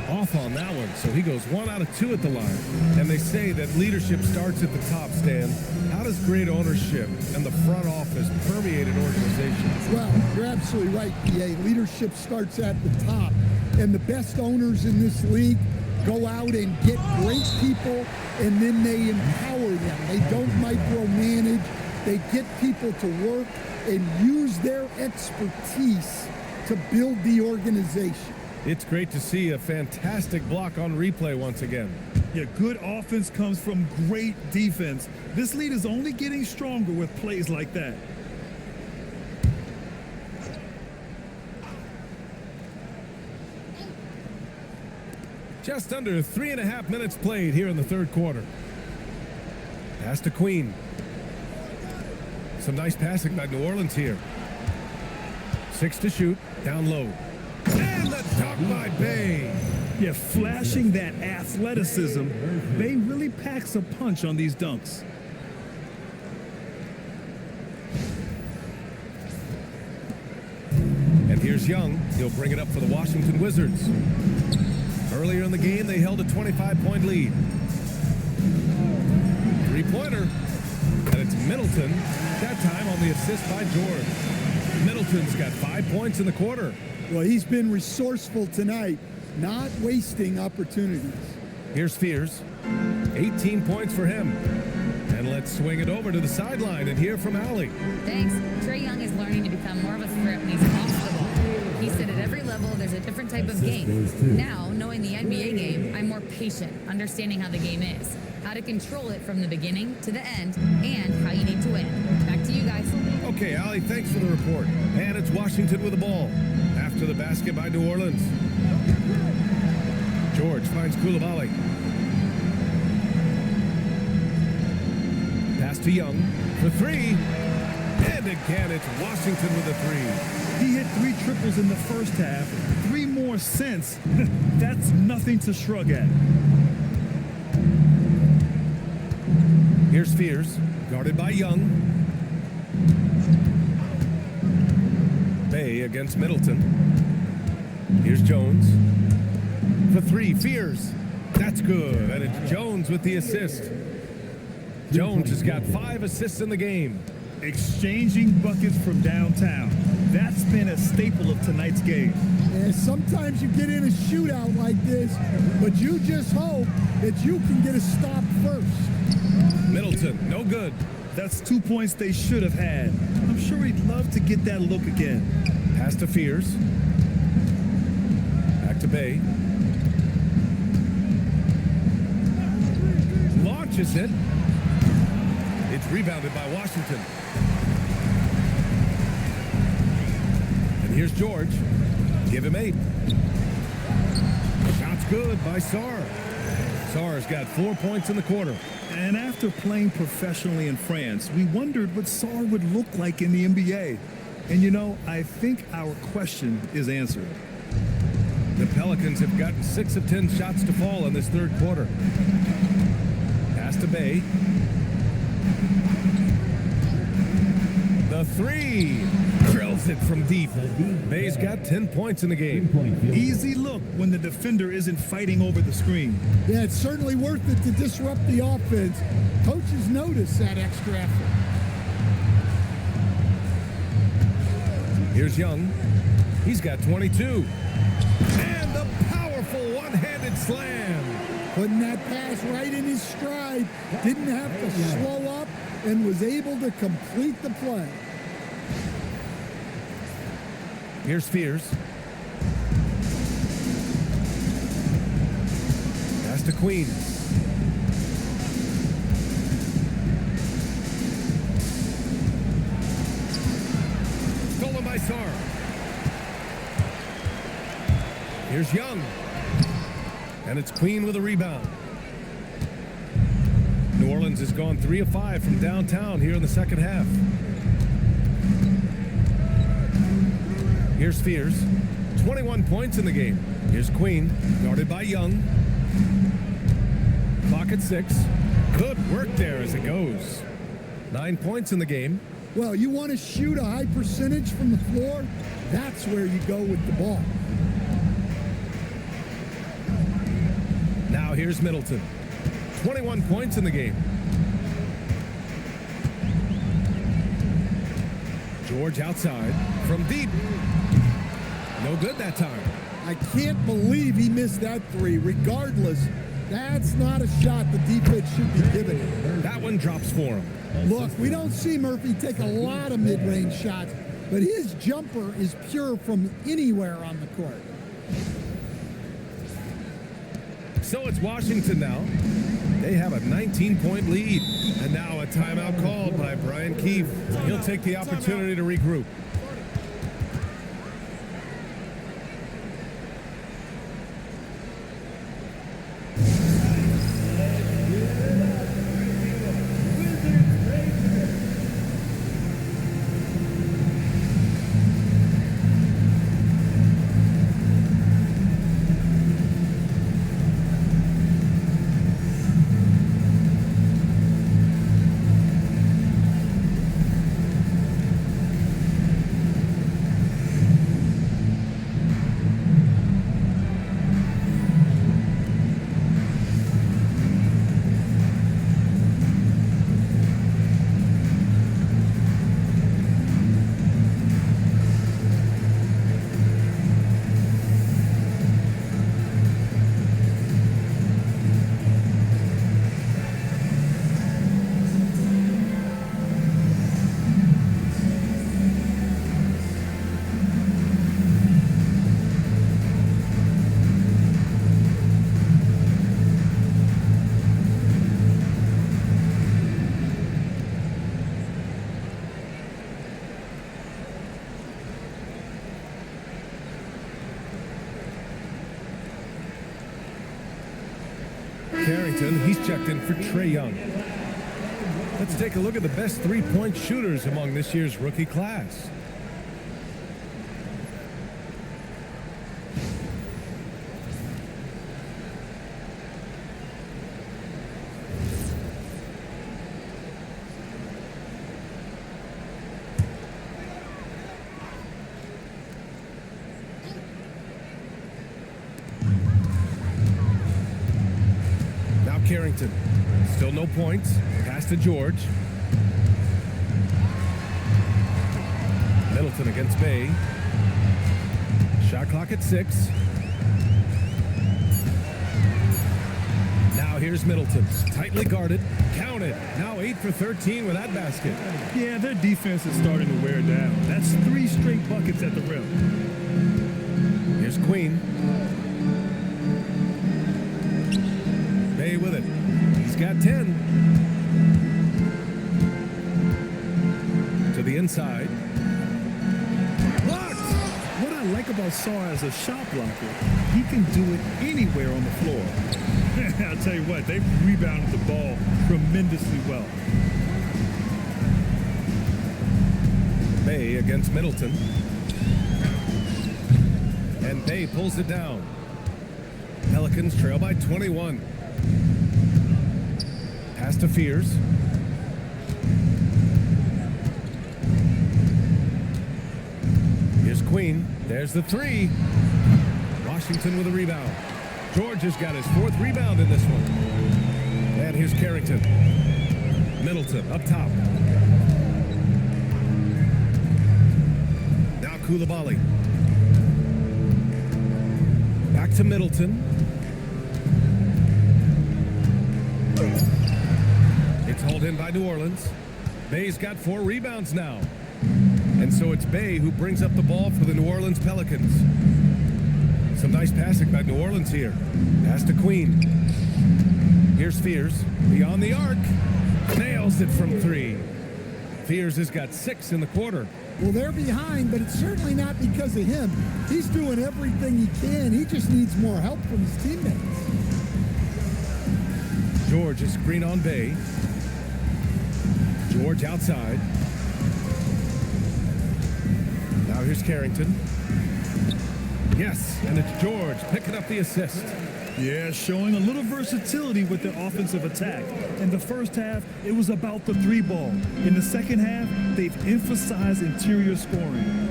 Off on that one, so he goes 1 out of 2 at the line. And they say that leadership starts at the top, Stan. How does great ownership and the front office permeate an organization? Well, you're absolutely right, PA. Leadership starts at the top. And the best owners in this league go out and get great people, and then they empower them. They don't micromanage. They get people to work and use their expertise to build the organization. It's great to see a fantastic block on replay once again. Yeah, good offense comes from great defense. This lead is only getting stronger with plays like that. Just under 3.5 minutes played here in the third quarter. Pass to Queen. Some nice passing by New Orleans here. 6 to shoot, down low. And the dunk by Bay. Yeah, flashing that athleticism, Bay really packs a punch on these dunks. And here's Young. He'll bring it up for the Washington Wizards. Earlier in the game, they held a 25-point lead. Three-pointer. And it's Middleton, that time on the assist by George. Middleton's got 5 points in the quarter. Well, he's been resourceful tonight, not wasting opportunities. Here's Fears. 18 points for him. And let's swing it over to the sideline and hear from Allie. Thanks. Trae Young is learning to become more of a threat when he's off the ball. He said at every level there's a different type of game. Now, knowing the NBA game, I'm more patient, understanding how the game is, how to control it from the beginning to the end, and how you need to win. Back to you guys. Okay, Allie, thanks for the report. And it's Washington with the ball. After the basket by New Orleans. George finds Koulibaly. Pass to Young for three. And again, it's Washington with a three. He hit 3 triples in the first half, 3 more since. That's nothing to shrug at. Here's Fears, guarded by Young. Bay against Middleton. Here's Jones. For 3, Fears. That's good, and it's Jones with the assist. Jones has got 5 assists in the game. Exchanging buckets from downtown. That's been a staple of tonight's game. And sometimes you get in a shootout like this, but you just hope that you can get a stop first. Middleton, no good. That's 2 points they should have had. I'm sure he'd love to get that look again. Pass to Fears. Back to Bay. Launches it. It's rebounded by Washington. And here's George. Give him 8. Shot's good by Sarr. Sarr's got 4 points in the quarter. And after playing professionally in France, we wondered what Sarr would look like in the NBA. And you know, I think our question is answered. The Pelicans have gotten 6 of 10 shots to fall in this third quarter. Pass to Bay. The 3. Drills it from deep. Bay's got 10 points in the game. Easy look when the defender isn't fighting over the screen. Yeah, it's certainly worth it to disrupt the offense. Coaches notice that extra effort. Here's Young. He's got 22. And the powerful one-handed slam. Putting that pass right in his stride. Didn't have to slow up and was able to complete the play. Here's Fears. Pass to Queen. Stolen by Sarr. Here's Young. And it's Queen with a rebound. New Orleans has gone 3 of 5 from downtown here in the second half. Here's Fears. 21 points in the game. Here's Queen, guarded by Young. Clock at 6. Good work there as it goes. 9 points in the game. Well, you want to shoot a high percentage from the floor? That's where you go with the ball. Now here's Middleton. 21 points in the game. George outside from deep. No good that time. I can't believe he missed that three. Regardless, that's not a shot the defense should be giving him. That one drops for him. Look, we don't see Murphy take a lot of mid-range shots, but his jumper is pure from anywhere on the court. So it's Washington now. They have a 19-point lead. And now a timeout called by Brian Keefe. He'll take the opportunity to regroup. Carrington, he's checked in for Trae Young. Let's take a look at the best three-point shooters among this year's rookie class. Carrington, still no points. Pass to George. Middleton against Bay. Shot clock at 6. Now here's Middleton, tightly guarded, counted. Now 8 for 13 with that basket. Yeah, their defense is starting to wear down. That's 3 straight buckets at the rim. Here's Queen. Bay with it. He's got 10. To the inside. Blocked! What I like about Sarr as a shot blocker, he can do it anywhere on the floor. I'll tell you what, they rebounded the ball tremendously well. Bay against Middleton. And Bay pulls it down. Pelicans trail by 21. Pass to Fears. Here's Queen. There's the 3. Washington with a rebound. George has got his 4th rebound in this one. And here's Carrington. Middleton up top. Now Koulibaly. Back to Middleton. It's hauled in by New Orleans. Bay's got 4 rebounds now. And so it's Bay who brings up the ball for the New Orleans Pelicans. Some nice passing by New Orleans here. Pass to Queen. Here's Fears. Beyond the arc. Nails it from 3. Fears has got 6 in the quarter. Well, they're behind, but it's certainly not because of him. He's doing everything he can. He just needs more help from his teammates. George is screen on Bay. George outside. Now here's Carrington. Yes, and it's George picking up the assist. Yeah, showing a little versatility with their offensive attack. In the first half, it was about the 3-ball. In the second half, they've emphasized interior scoring.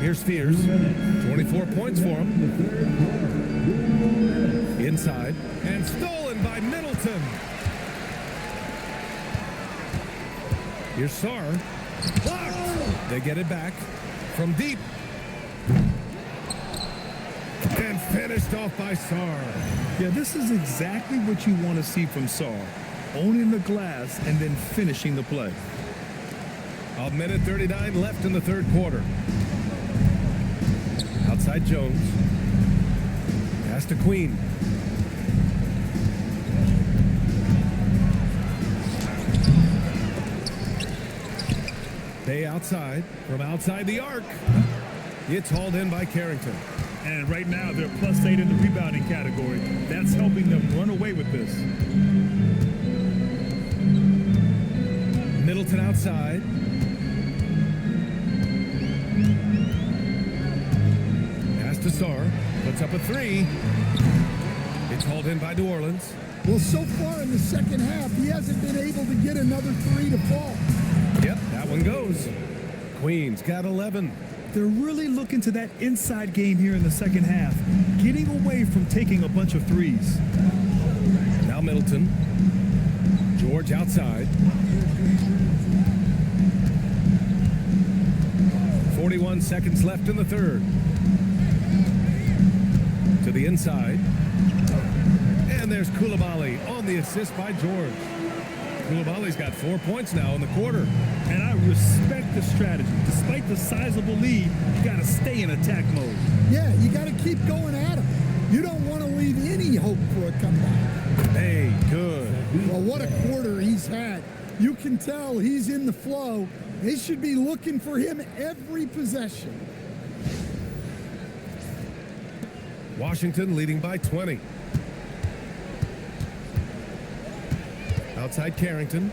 Here's Fears. 24 points for him. Inside. And stolen by Middleton. Here's Sarr. Blocked. They get it back from deep. And Finished off by Sarr. Yeah, this is exactly what you want to see from Sarr. Owning the glass and then finishing the play. A minute 39 left in the third quarter. Outside Jones. Pass to Queen. Bay outside, from outside the arc. It's hauled in by Carrington. And right now, they're +8 in the rebounding category. That's helping them run away with this. Middleton outside. Pass to Sarr. Puts up a three. It's hauled in by New Orleans. Well, so far in the second half, he hasn't been able to get another three to fall. Yep, that one goes. Queen's got 11. They're really looking to that inside game here in the second half, getting away from taking a bunch of threes. Now Middleton. George outside. 41 seconds left in the third. To the inside. And there's Koulibaly on the assist by George. Koulibaly's got 4 points now in the quarter. And I respect the strategy. Despite the sizable lead, you got to stay in attack mode. Yeah, you got to keep going at him. You don't want to leave any hope for a comeback. Hey, good. Well, what a quarter he's had. You can tell he's in the flow. They should be looking for him every possession. Washington leading by 20. Outside Carrington.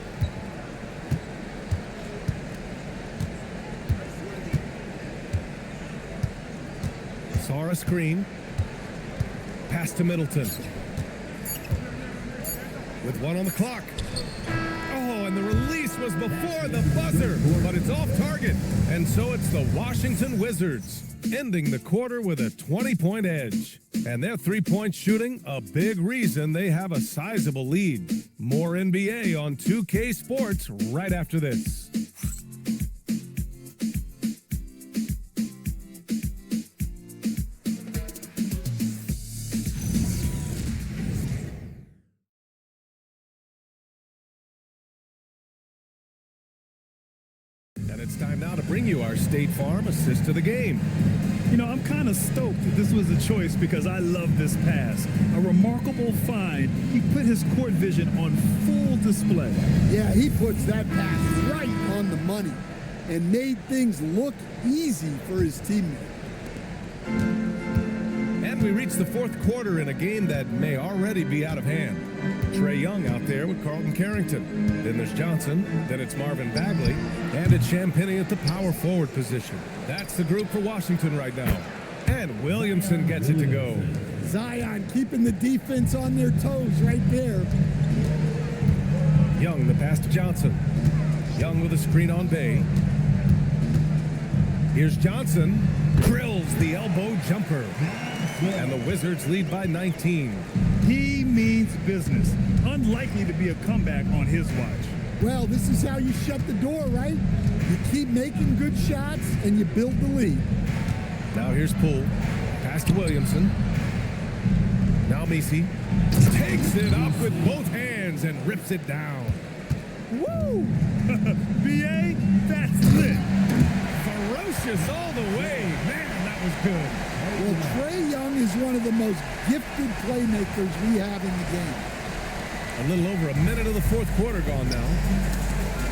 Sarr a screen. Pass to Middleton. With one on the clock. Oh, and the release was before the buzzer, but it's off target. And so it's the Washington Wizards ending the quarter with a 20-point edge. And their three-point shooting, a big reason they have a sizable lead. More NBA on 2K Sports right after this. And it's time now to bring you our State Farm assist of the game. You know, I'm kind of stoked that this was a choice because I love this pass. A remarkable find. He put his court vision on full display. Yeah, he puts that pass right on the money and made things look easy for his teammate. And we reach the fourth quarter in a game that may already be out of hand. Trae Young out there with Carlton Carrington. Then there's Johnson. Then it's Marvin Bagley. And it's Champagnie at the power forward position. That's the group for Washington right now. And Williamson gets it to go. Zion keeping the defense on their toes right there. Young, the pass to Johnson. Young with a screen on Bay. Here's Johnson. Drills the elbow jumper. And the Wizards lead by 19. He means business. Unlikely to be a comeback on his watch. Well, this is how you shut the door, right? You keep making good shots and you build the lead. Now here's Poole. Pass to Williamson. Now Messi takes it up with both hands and rips it down. Woo! BA, that's lit. Ferocious all the way. Man, that was good. Well, Trae Young is one of the most gifted playmakers we have in the game. A little over a minute of the fourth quarter gone now.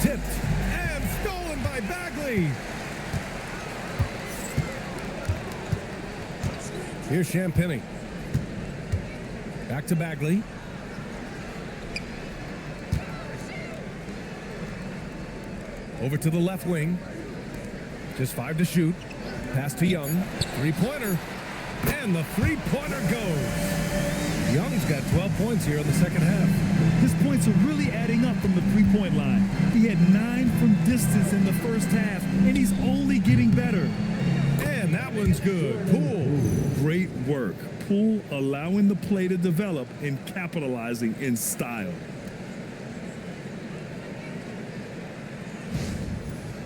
Tipped and stolen by Bagley. Here's Champagnie. Back to Bagley. Over to the left wing. Just 5 to shoot. Pass to Young. Three-pointer. And the three-pointer goes. Young's got 12 points here in the second half. His points are really adding up from the three-point line. He had 9 from distance in the first half, and he's only getting better. And that one's good. Poole. Great work. Poole allowing the play to develop and capitalizing in style.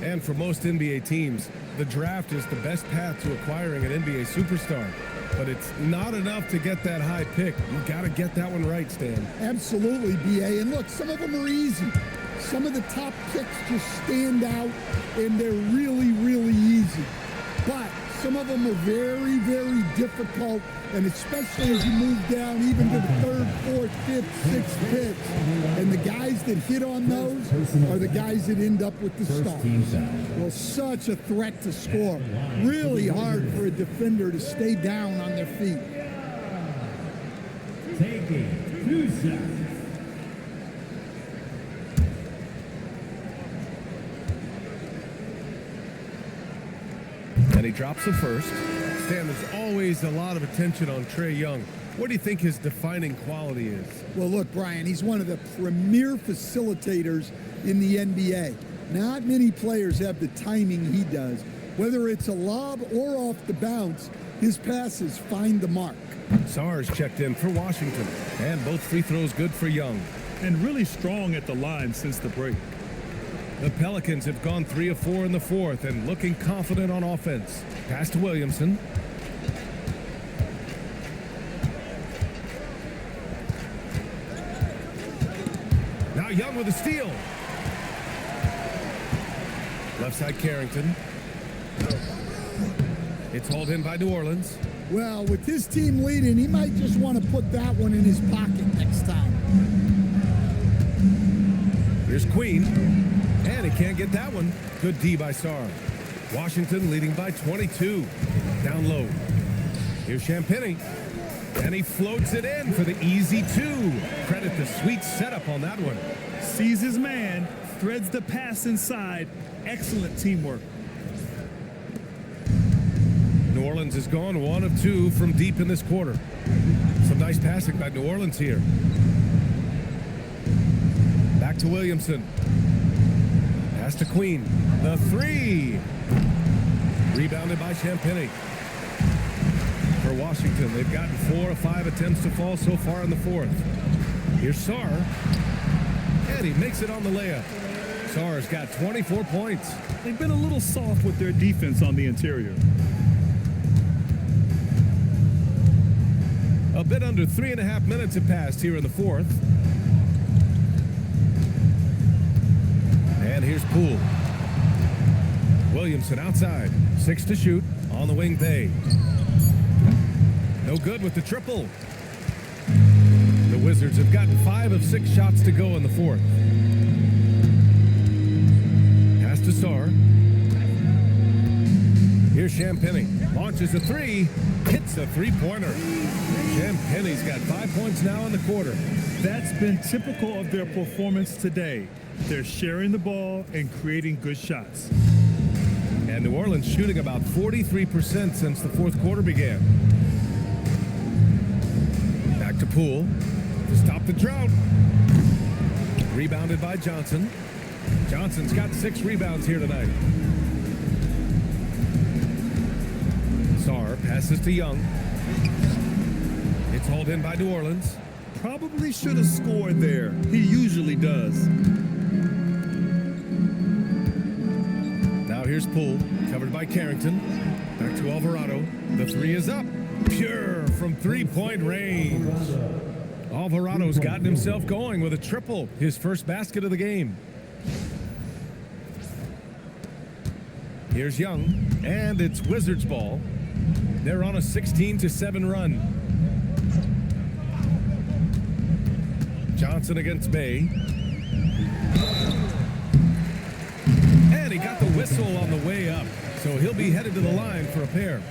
And for most NBA teams, the draft is the best path to acquiring an NBA superstar. But it's not enough to get that high pick. You got to get that one right, Stan. Absolutely, B.A. And look, some of them are easy. Some of the top picks just stand out, and they're really, really easy. But some of them are very, very difficult, and especially as you move down even to the third, fourth, fifth, sixth picks. And the guys that hit on those are the guys that end up with the start. Well, such a threat to score. Really hard for a defender to stay down on their feet. Taking 2 shots. And he drops the first. Stan, there's always a lot of attention on Trae Young. What do you think his defining quality is? Well, look, Brian, he's one of the premier facilitators in the NBA. Not many players have the timing he does. Whether it's a lob or off the bounce, his passes find the mark. Sarr's checked in for Washington, and both free throws good for Young. And really strong at the line since the break. The Pelicans have gone 3 of 4 in the fourth and looking confident on offense. Pass to Williamson. Now Young with a steal. Left side Carrington. It's hauled in by New Orleans. Well, with his team leading, he might just want to put that one in his pocket next time. Here's Queen. And he can't get that one. Good D by Sarr. Washington leading by 22. Down low. Here's Champagnie. And he floats it in for the easy 2. Credit the sweet setup on that one. Sees his man, threads the pass inside. Excellent teamwork. New Orleans has gone 1 of 2 from deep in this quarter. Some nice passing by New Orleans here. Back to Williamson. Pass to Queen. The 3. Rebounded by Champagnie. For Washington, they've gotten 4 of 5 attempts to fall so far in the fourth. Here's Sarr. And he makes it on the layup. Sarr's got 24 points. They've been a little soft with their defense on the interior. A bit under 3.5 minutes have passed here in the fourth. And here's Poole. Williamson outside. 6 to shoot. On the wing, Bay. No good with the triple. The Wizards have gotten 5 of 6 shots to go in the fourth. Pass to Sarr. Here's Champagnie. Launches a 3. Hits a 3-pointer. Champagnie's got 5 points now in the quarter. That's been typical of their performance today. They're sharing the ball and creating good shots. And New Orleans shooting about 43% since the fourth quarter began. Back to Poole to stop the drought. Rebounded by Johnson. Johnson's got 6 rebounds here tonight. Sarr passes to Young. It's hauled in by New Orleans. Probably should have scored there. He usually does. Now here's Poole, covered by Carrington. Back to Alvarado. The 3 is up. Pure from 3-point range. Alvarado's gotten himself going with a triple. His first basket of the game. Here's Young, and it's Wizards ball. They're on a 16-7 run. Johnson against Bay. And he got the whistle on the way up, so he'll be headed to the line for a pair.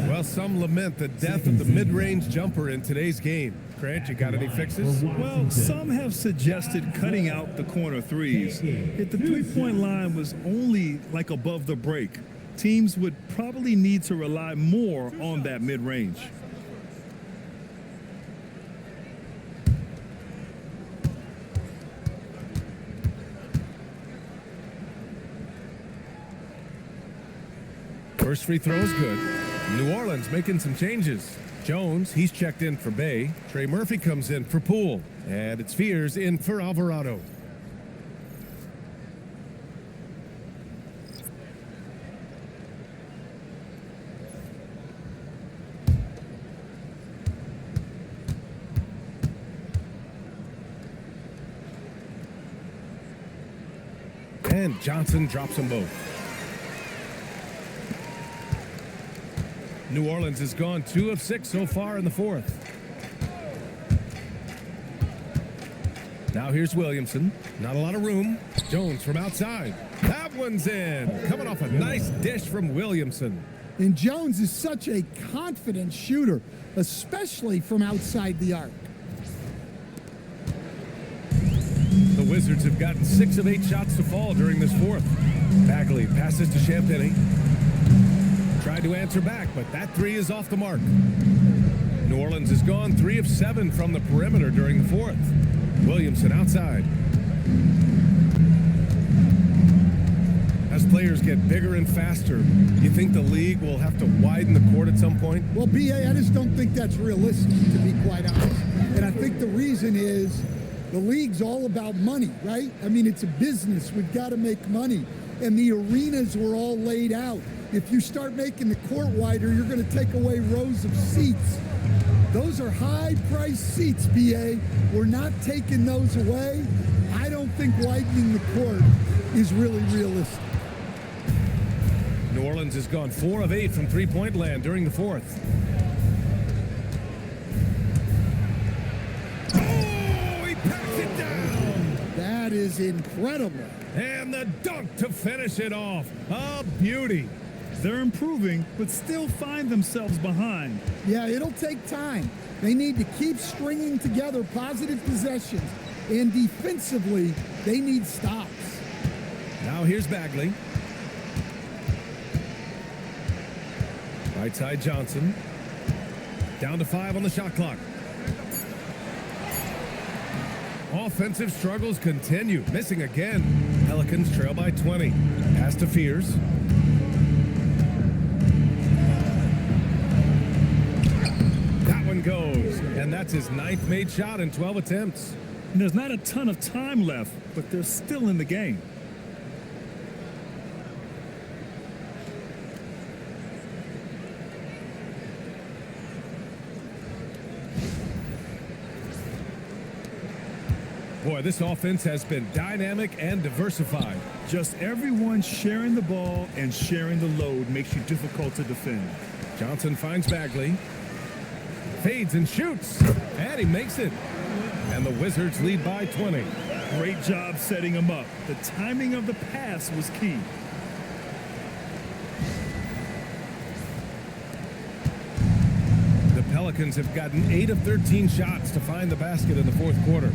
Well, some lament the death of the mid-range jumper in today's game. Grant, you got any fixes? Well, some have suggested cutting out the corner threes. If the three-point line was only like above the break, teams would probably need to rely more on that mid-range. First free throw is good. New Orleans making some changes. Jones, he's checked in for Bay. Trey Murphy comes in for Poole. And it's Fears in for Alvarado. And Johnson drops them both. New Orleans has gone 2 of 6 so far in the fourth. Now here's Williamson. Not a lot of room. Jones from outside. That one's in. Coming off a nice dish from Williamson. And Jones is such a confident shooter, especially from outside the arc. The Wizards have gotten 6 of 8 shots to fall during this fourth. Bagley passes to Champagny. Tried to answer back, but that 3 is off the mark. New Orleans has gone 3 of 7 from the perimeter during the fourth. Williamson outside. As players get bigger and faster, you think the league will have to widen the court at some point? Well, B.A., I just don't think that's realistic, to be quite honest. And I think the reason is the league's all about money, right? I mean, it's a business. We've got to make money. And the arenas were all laid out. If you start making the court wider, you're going to take away rows of seats. Those are high-priced seats, B.A. We're not taking those away. I don't think widening the court is really realistic. New Orleans has gone 4 of 8 from three-point land during the fourth. Oh, he packs it down! That is incredible. And the dunk to finish it off. A beauty. They're improving, but still find themselves behind. Yeah, it'll take time. They need to keep stringing together positive possessions. And defensively, they need stops. Now here's Bagley. Right side Johnson. Down to 5 on the shot clock. Offensive struggles continue. Missing again. Pelicans trail by 20. Pass to Fears. That one goes. And that's his 9th made shot in 12 attempts. And there's not a ton of time left, but they're still in the game. Boy, this offense has been dynamic and diversified. Just everyone sharing the ball and sharing the load makes you difficult to defend. Johnson finds Bagley. Fades and shoots. And he makes it. And the Wizards lead by 20. Great job setting him up. The timing of the pass was key. The Pelicans have gotten 8 of 13 shots to find the basket in the fourth quarter.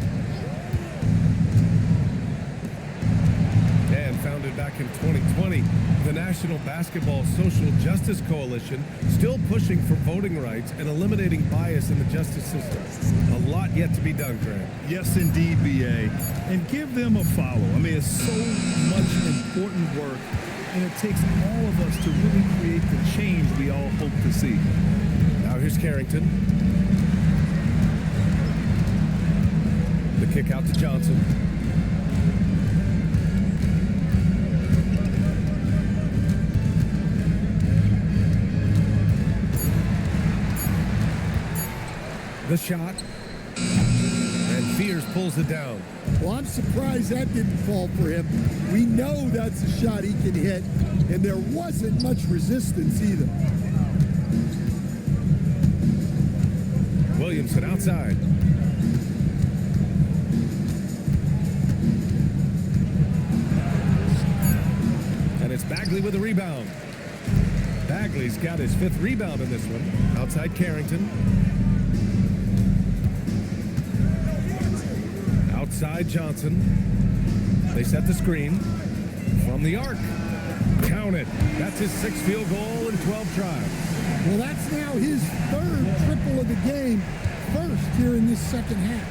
And founded back in 2020, the National Basketball Social Justice Coalition still pushing for voting rights and eliminating bias in the justice system. A lot yet to be done, Grant. Yes, indeed, B.A. And give them a follow. I mean, it's so much important work, and it takes all of us to really create the change we all hope to see. Now here's Carrington. The kick out to Johnson. The shot, and Fears pulls it down. Well, I'm surprised that didn't fall for him. We know that's a shot he can hit, and there wasn't much resistance either. Williamson outside. And it's Bagley with a rebound. Bagley's got his 5th rebound in this one. Outside Carrington. Outside Johnson. They set the screen from the arc. Count it. That's his 6th field goal in 12 tries. Well, that's now his 3rd triple of the game, first here in this second half.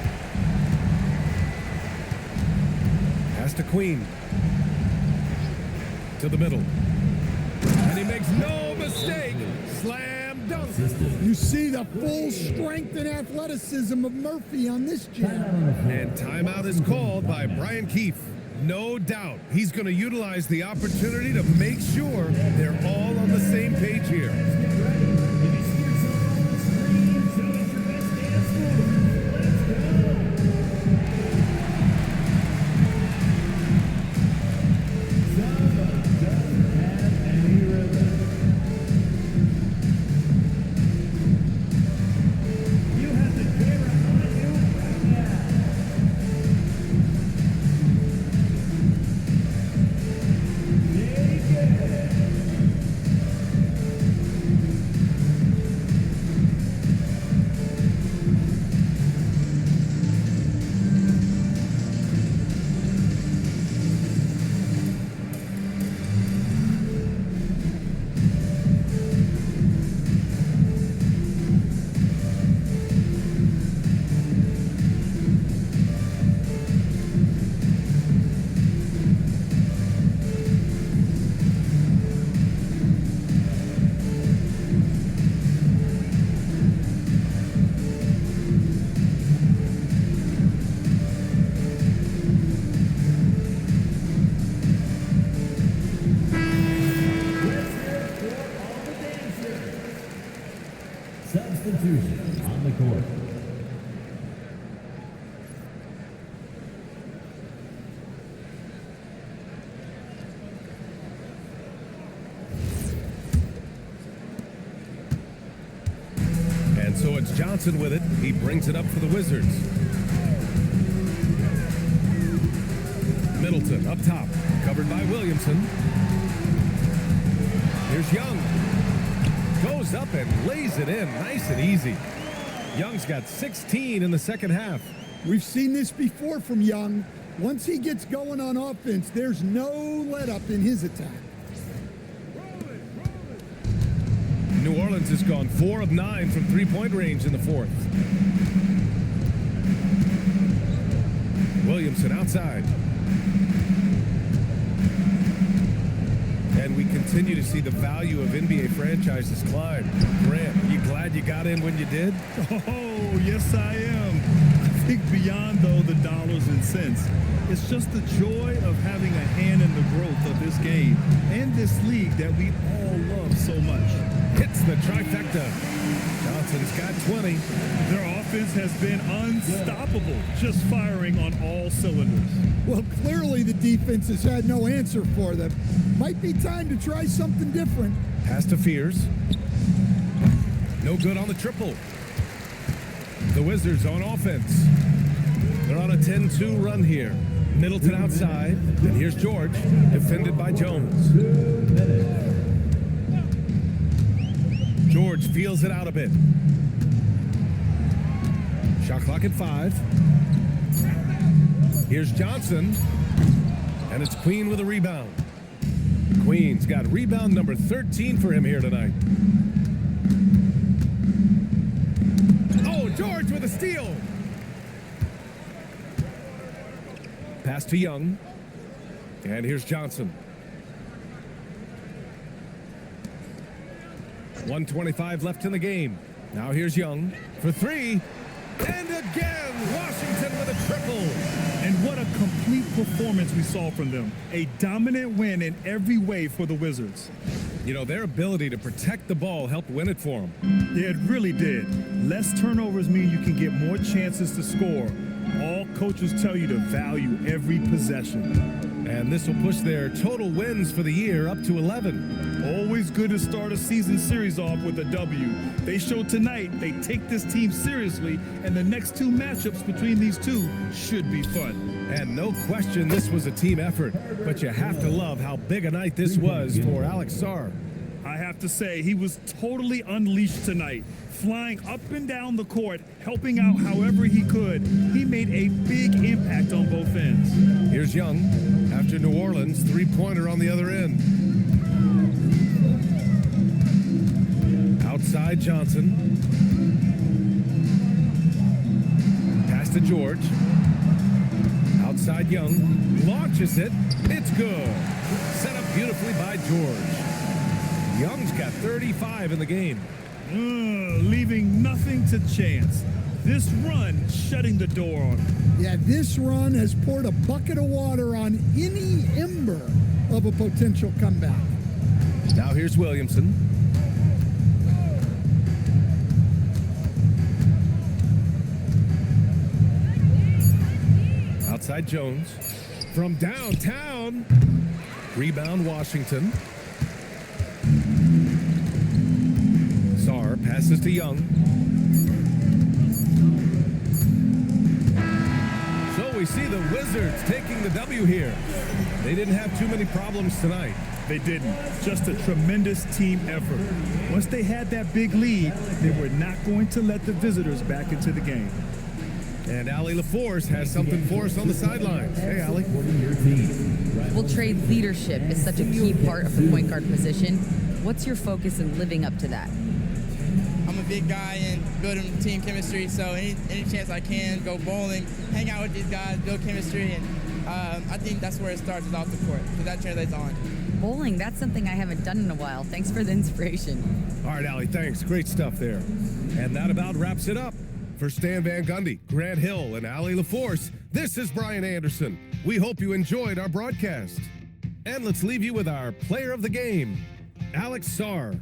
Pass to Queen. To the middle. And he makes no mistake. Slam dunk. You see the full strength and athleticism of Murphy on this jam. And timeout is called by Brian Keefe. No doubt he's going to utilize the opportunity to make sure they're all on the same page here. Johnson with it. He brings it up for the Wizards. Middleton up top, covered by Williamson. Here's Young. Goes up and lays it in, nice and easy. Young's got 16 in the second half. We've seen this before from Young. Once he gets going on offense, there's no let-up in his attack. New Orleans has gone 4 of 9 from three-point range in the fourth. Williamson outside. And we continue to see the value of NBA franchises climb. Grant, are you glad you got in when you did? Oh, yes, I am. I think beyond, though, the dollars and cents, it's just the joy of having a hand in the growth of this game and this league that we all love so much. Hits the trifecta. Johnson's got 20. Their offense has been unstoppable, just firing on all cylinders. Well, clearly the defense has had no answer for them. Might be time to try something different. Pass to Fears. No good on the triple. The Wizards on offense. They're on a 10-2 run here. Middleton outside. And here's George, defended by Jones. George feels it out a bit. Shot clock at 5. Here's Johnson. And it's Queen with a rebound. Queen's got rebound number 13 for him here tonight. Oh, George with a steal. Pass to Young. And here's Johnson. 1:25 left in the game. Now here's Young for 3. And again, Washington with a triple. And what a complete performance we saw from them. A dominant win in every way for the Wizards. You know, their ability to protect the ball helped win it for them. Yeah, it really did. Less turnovers mean you can get more chances to score. All coaches tell you to value every possession. And this will push their total wins for the year up to 11. Always good to start a season series off with a W. They showed tonight they take this team seriously, and the next 2 matchups between these two should be fun. And no question this was a team effort, but you have to love how big a night this was for Alex Sarr. I have to say, he was totally unleashed tonight, flying up and down the court, helping out however he could. He made a big impact on both ends. Here's Young after New Orleans, three-pointer on the other end. Outside Johnson. Pass to George. Outside Young. Launches it. It's good. Set up beautifully by George. Young's got 35 in the game. Leaving nothing to chance. This run shutting the door on him. Yeah, this run has poured a bucket of water on any ember of a potential comeback. Now here's Williamson. Outside Jones. From downtown. Rebound Washington. Sarr passes to Young. So we see the Wizards taking the W here. They didn't have too many problems tonight. They didn't. Just a tremendous team effort. Once they had that big lead, they were not going to let the visitors back into the game. And Allie LaForce has something for us on the sidelines. Hey, Allie. Well, Trey, leadership is such a key part of the point guard position. What's your focus in living up to that? I'm a big guy and building team chemistry, so any chance I can, go bowling, hang out with these guys, build chemistry, and I think that's where it starts, is off the court, because that translates on. Bowling, that's something I haven't done in a while. Thanks for the inspiration. All right, Allie, thanks. Great stuff there. And that about wraps it up. For Stan Van Gundy, Grant Hill, and Allie LaForce, this is Brian Anderson. We hope you enjoyed our broadcast. And let's leave you with our player of the game, Alex Sarr.